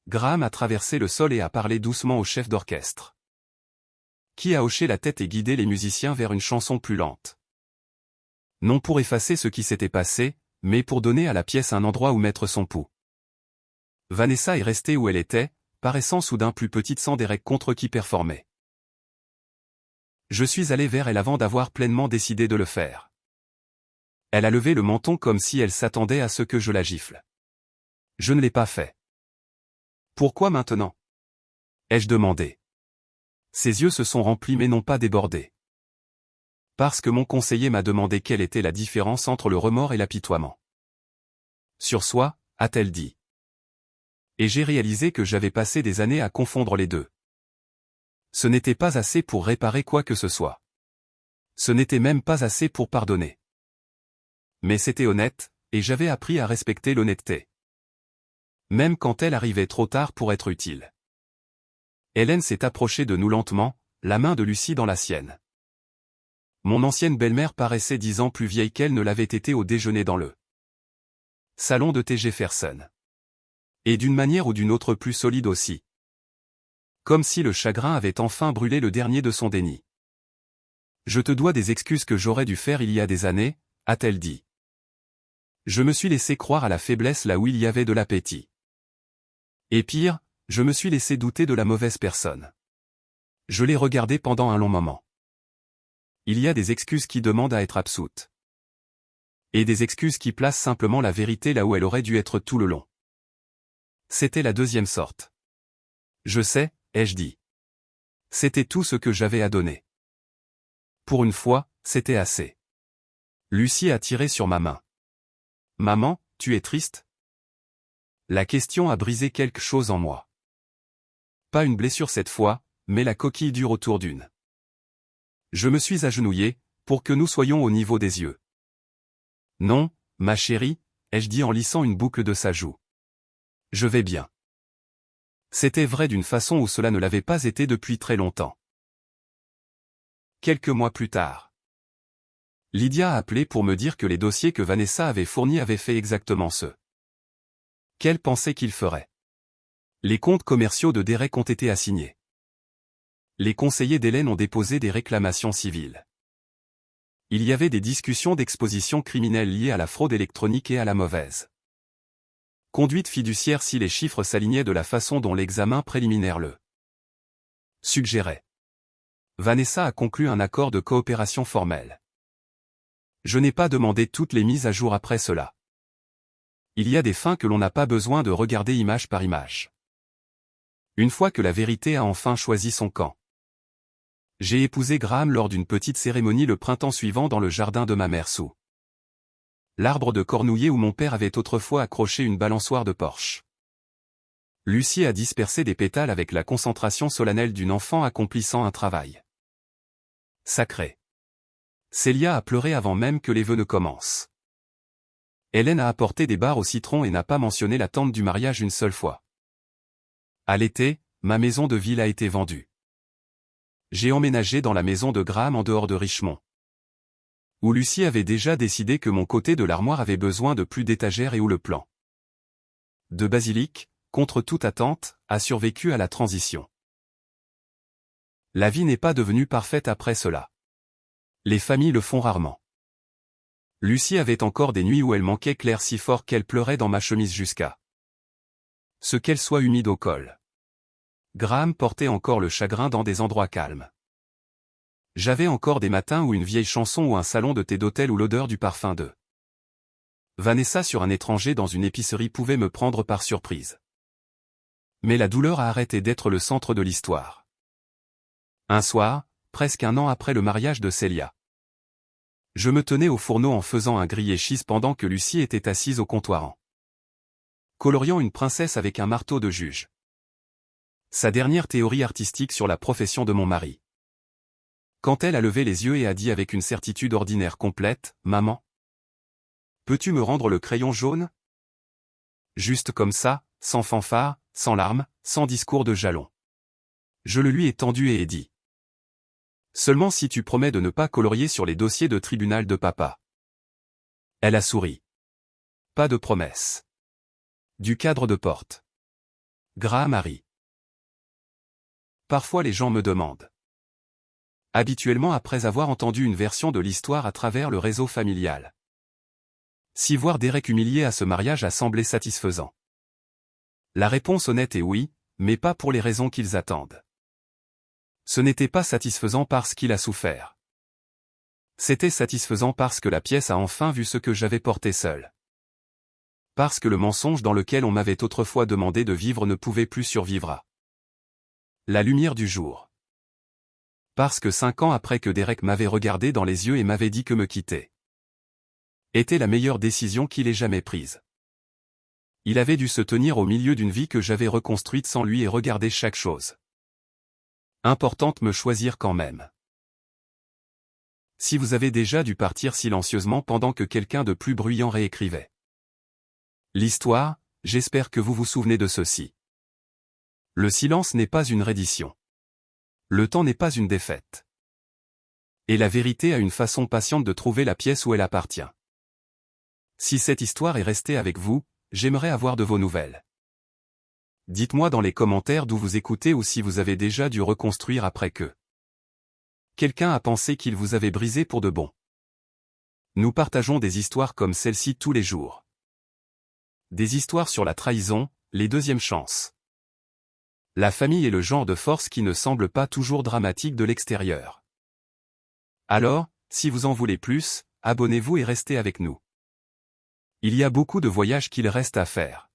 Graham a traversé le sol et a parlé doucement au chef d'orchestre, qui a hoché la tête et guidé les musiciens vers une chanson plus lente. Non pour effacer ce qui s'était passé, mais pour donner à la pièce un endroit où mettre son pouls. Vanessa est restée où elle était, paraissant soudain plus petite sans Derek contre qui performer. Je suis allé vers elle avant d'avoir pleinement décidé de le faire. Elle a levé le menton comme si elle s'attendait à ce que je la gifle. Je ne l'ai pas fait. Pourquoi maintenant ? Ai-je demandé. Ses yeux se sont remplis mais n'ont pas débordé. Parce que mon conseiller m'a demandé quelle était la différence entre le remords et l'apitoiement. Sur soi, a-t-elle dit. Et j'ai réalisé que j'avais passé des années à confondre les deux. Ce n'était pas assez pour réparer quoi que ce soit. Ce n'était même pas assez pour pardonner. Mais c'était honnête, et j'avais appris à respecter l'honnêteté. Même quand elle arrivait trop tard pour être utile. Hélène s'est approchée de nous lentement, la main de Lucie dans la sienne. Mon ancienne belle-mère paraissait 10 ans plus vieille qu'elle ne l'avait été au déjeuner dans le salon de T. Jefferson. Et d'une manière ou d'une autre plus solide aussi. Comme si le chagrin avait enfin brûlé le dernier de son déni. Je te dois des excuses que j'aurais dû faire il y a des années, a-t-elle dit. Je me suis laissé croire à la faiblesse là où il y avait de l'appétit. Et pire, je me suis laissé douter de la mauvaise personne. Je l'ai regardé pendant un long moment. Il y a des excuses qui demandent à être absoutes. Et des excuses qui placent simplement la vérité là où elle aurait dû être tout le long. C'était la deuxième sorte. Je sais, ai-je dit. C'était tout ce que j'avais à donner. Pour une fois, c'était assez. Lucie a tiré sur ma main. Maman, tu es triste? La question a brisé quelque chose en moi. Pas une blessure cette fois, mais la coquille dure autour d'une. Je me suis agenouillé, pour que nous soyons au niveau des yeux. Non, ma chérie, ai-je dit en lissant une boucle de sa joue. Je vais bien. C'était vrai d'une façon où cela ne l'avait pas été depuis très longtemps. Quelques mois plus tard. Lydia a appelé pour me dire que les dossiers que Vanessa avait fournis avaient fait exactement ce qu'elle pensait qu'ils feraient. Les comptes commerciaux de Derek ont été assignés. Les conseillers d'Hélène ont déposé des réclamations civiles. Il y avait des discussions d'exposition criminelle liées à la fraude électronique et à la mauvaise conduite fiduciaire si les chiffres s'alignaient de la façon dont l'examen préliminaire le suggérait. Vanessa a conclu un accord de coopération formelle. Je n'ai pas demandé toutes les mises à jour après cela. Il y a des fins que l'on n'a pas besoin de regarder image par image. Une fois que la vérité a enfin choisi son camp. J'ai épousé Graham lors d'une petite cérémonie le printemps suivant dans le jardin de ma mère sous l'arbre de cornouiller où mon père avait autrefois accroché une balançoire de Porsche. Lucie a dispersé des pétales avec la concentration solennelle d'une enfant accomplissant un travail sacré. Célia a pleuré avant même que les vœux ne commencent. Hélène a apporté des barres au citron et n'a pas mentionné l'attente du mariage une seule fois. À l'été, ma maison de ville a été vendue. J'ai emménagé dans la maison de Graham en dehors de Richmond. Où Lucie avait déjà décidé que mon côté de l'armoire avait besoin de plus d'étagères et où le plan de basilic, contre toute attente, a survécu à la transition. La vie n'est pas devenue parfaite après cela. Les familles le font rarement. Lucie avait encore des nuits où elle manquait Claire si fort qu'elle pleurait dans ma chemise jusqu'à ce qu'elle soit humide au col. Graham portait encore le chagrin dans des endroits calmes. J'avais encore des matins où une vieille chanson ou un salon de thé d'hôtel ou l'odeur du parfum de Vanessa sur un étranger dans une épicerie pouvait me prendre par surprise. Mais la douleur a arrêté d'être le centre de l'histoire. Un soir, presque un an après le mariage de Célia. Je me tenais au fourneau en faisant un grillé cheese pendant que Lucie était assise au comptoir en coloriant une princesse avec un marteau de juge. Sa dernière théorie artistique sur la profession de mon mari. Quand elle a levé les yeux et a dit avec une certitude ordinaire complète, « Maman, peux-tu me rendre le crayon jaune ?» Juste comme ça, sans fanfare, sans larmes, sans discours de jalon. Je le lui ai tendu et ai dit. Seulement si tu promets de ne pas colorier sur les dossiers de tribunal de papa. Elle a souri. Pas de promesse. Du cadre de porte. Graham a ri. Parfois les gens me demandent. Habituellement après avoir entendu une version de l'histoire à travers le réseau familial. Si voir Derek humilié à ce mariage a semblé satisfaisant. La réponse honnête est oui, mais pas pour les raisons qu'ils attendent. Ce n'était pas satisfaisant parce qu'il a souffert. C'était satisfaisant parce que la pièce a enfin vu ce que j'avais porté seul. Parce que le mensonge dans lequel on m'avait autrefois demandé de vivre ne pouvait plus survivre à la lumière du jour. Parce que 5 ans après que Derek m'avait regardé dans les yeux et m'avait dit que me quitter était la meilleure décision qu'il ait jamais prise. Il avait dû se tenir au milieu d'une vie que j'avais reconstruite sans lui et regarder chaque chose importante me choisir quand même. Si vous avez déjà dû partir silencieusement pendant que quelqu'un de plus bruyant réécrivait l'histoire, j'espère que vous vous souvenez de ceci. Le silence n'est pas une reddition. Le temps n'est pas une défaite. Et la vérité a une façon patiente de trouver la pièce où elle appartient. Si cette histoire est restée avec vous, j'aimerais avoir de vos nouvelles. Dites-moi dans les commentaires d'où vous écoutez ou si vous avez déjà dû reconstruire après que quelqu'un a pensé qu'il vous avait brisé pour de bon. Nous partageons des histoires comme celle-ci tous les jours. Des histoires sur la trahison, les deuxièmes chances. La famille est le genre de force qui ne semble pas toujours dramatique de l'extérieur. Alors, si vous en voulez plus, abonnez-vous et restez avec nous. Il y a beaucoup de voyages qu'il reste à faire.